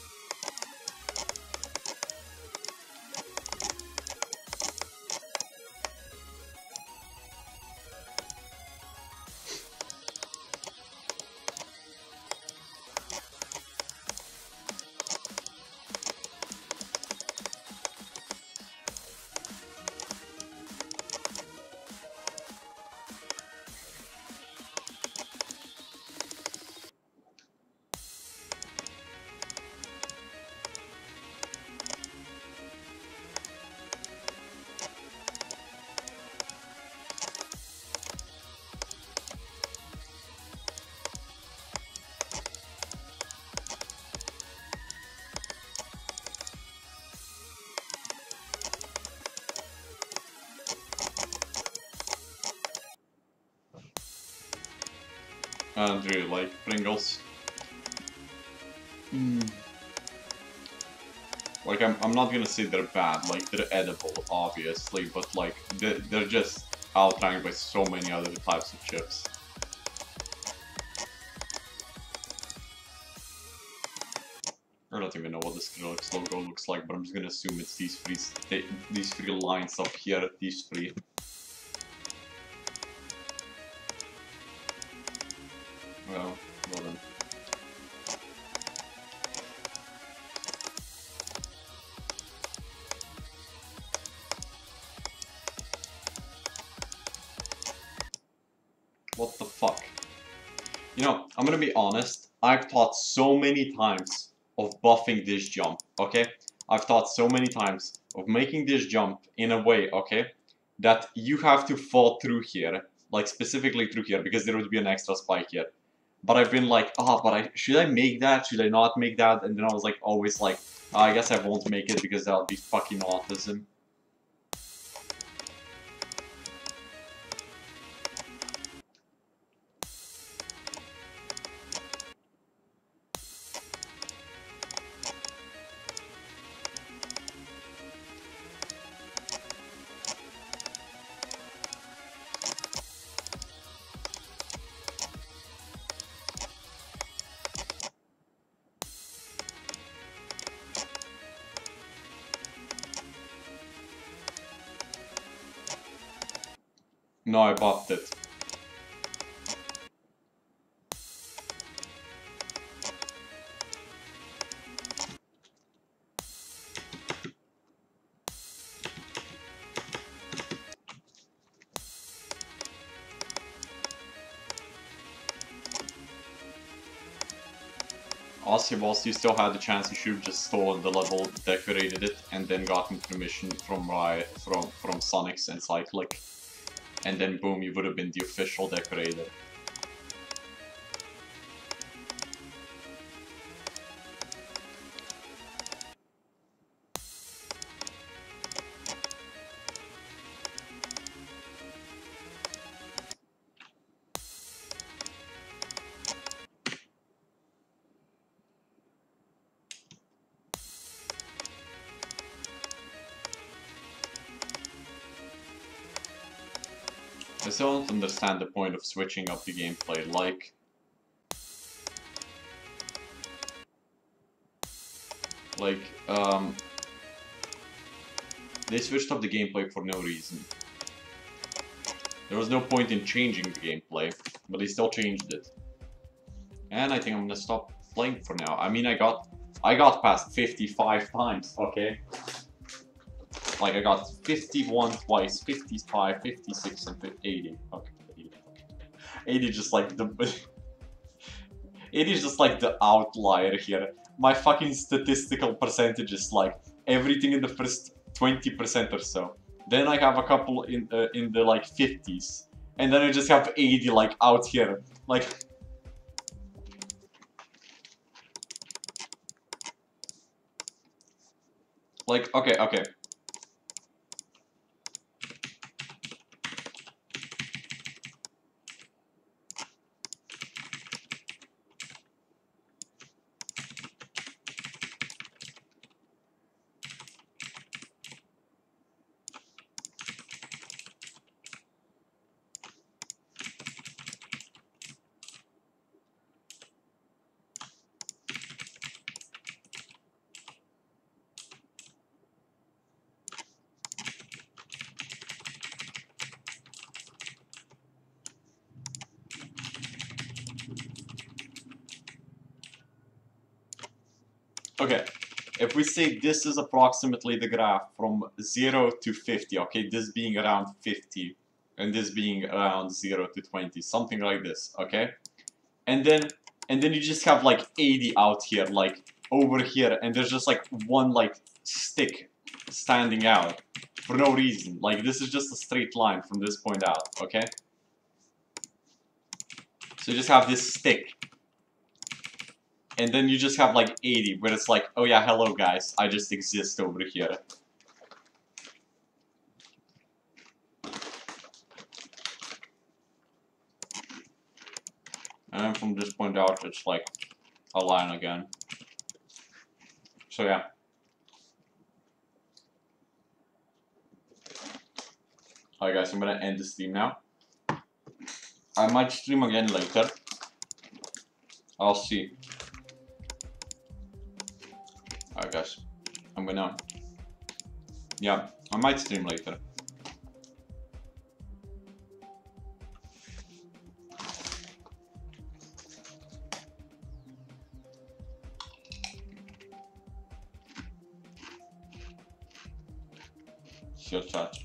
I don't really like Pringles. Like, I'm not gonna say they're bad, like, they're edible, obviously, but, like, they're just outranked by so many other types of chips. I don't even know what the Skrillex logo looks like, but I'm just gonna assume it's these three lines up here, these three. Well then. What the fuck? You know, I'm gonna be honest, I've thought so many times of buffing this jump, okay? I've thought so many times of making this jump in a way, okay, that you have to fall through here, like specifically through here, because there would be an extra spike here. But I've been like, should I make that? Should I not make that? And then I was like, always like, I guess I won't make it because that'll be fucking autism. No, I buffed it. Also, whilst you still had the chance, you should have just stolen the level, decorated it, and then gotten permission from Sonics and Cyclic. And then boom, you would have been the official decorator. I still don't understand the point of switching up the gameplay, like... They switched up the gameplay for no reason. There was no point in changing the gameplay, but they still changed it. And I think I'm gonna stop playing for now. I mean, I got past 55 times, okay? Like, I got 51 twice, 55, 56, and 80. Okay, 80. 80 just like the... 80 is just like the outlier here. My fucking statistical percentage is like everything in the first 20% or so. Then I have a couple in the like 50s. And then I just have 80 like out here. Like... okay. Okay, if we say this is approximately the graph from 0 to 50, okay, this being around 50, and this being around 0 to 20, something like this, okay? And then you just have like 80 out here, like over here, and there's just like one like stick standing out for no reason. Like this is just a straight line from this point out, okay? So you just have this stick. And then you just have like 80, where it's like, oh yeah, hello guys, I just exist over here. And from this point out, it's like a line again. So yeah. Alright guys, I'm gonna end the stream now. I might stream again later. I'll see. Alright guys, I'm gonna... Yeah, I might stream later. Sure chat.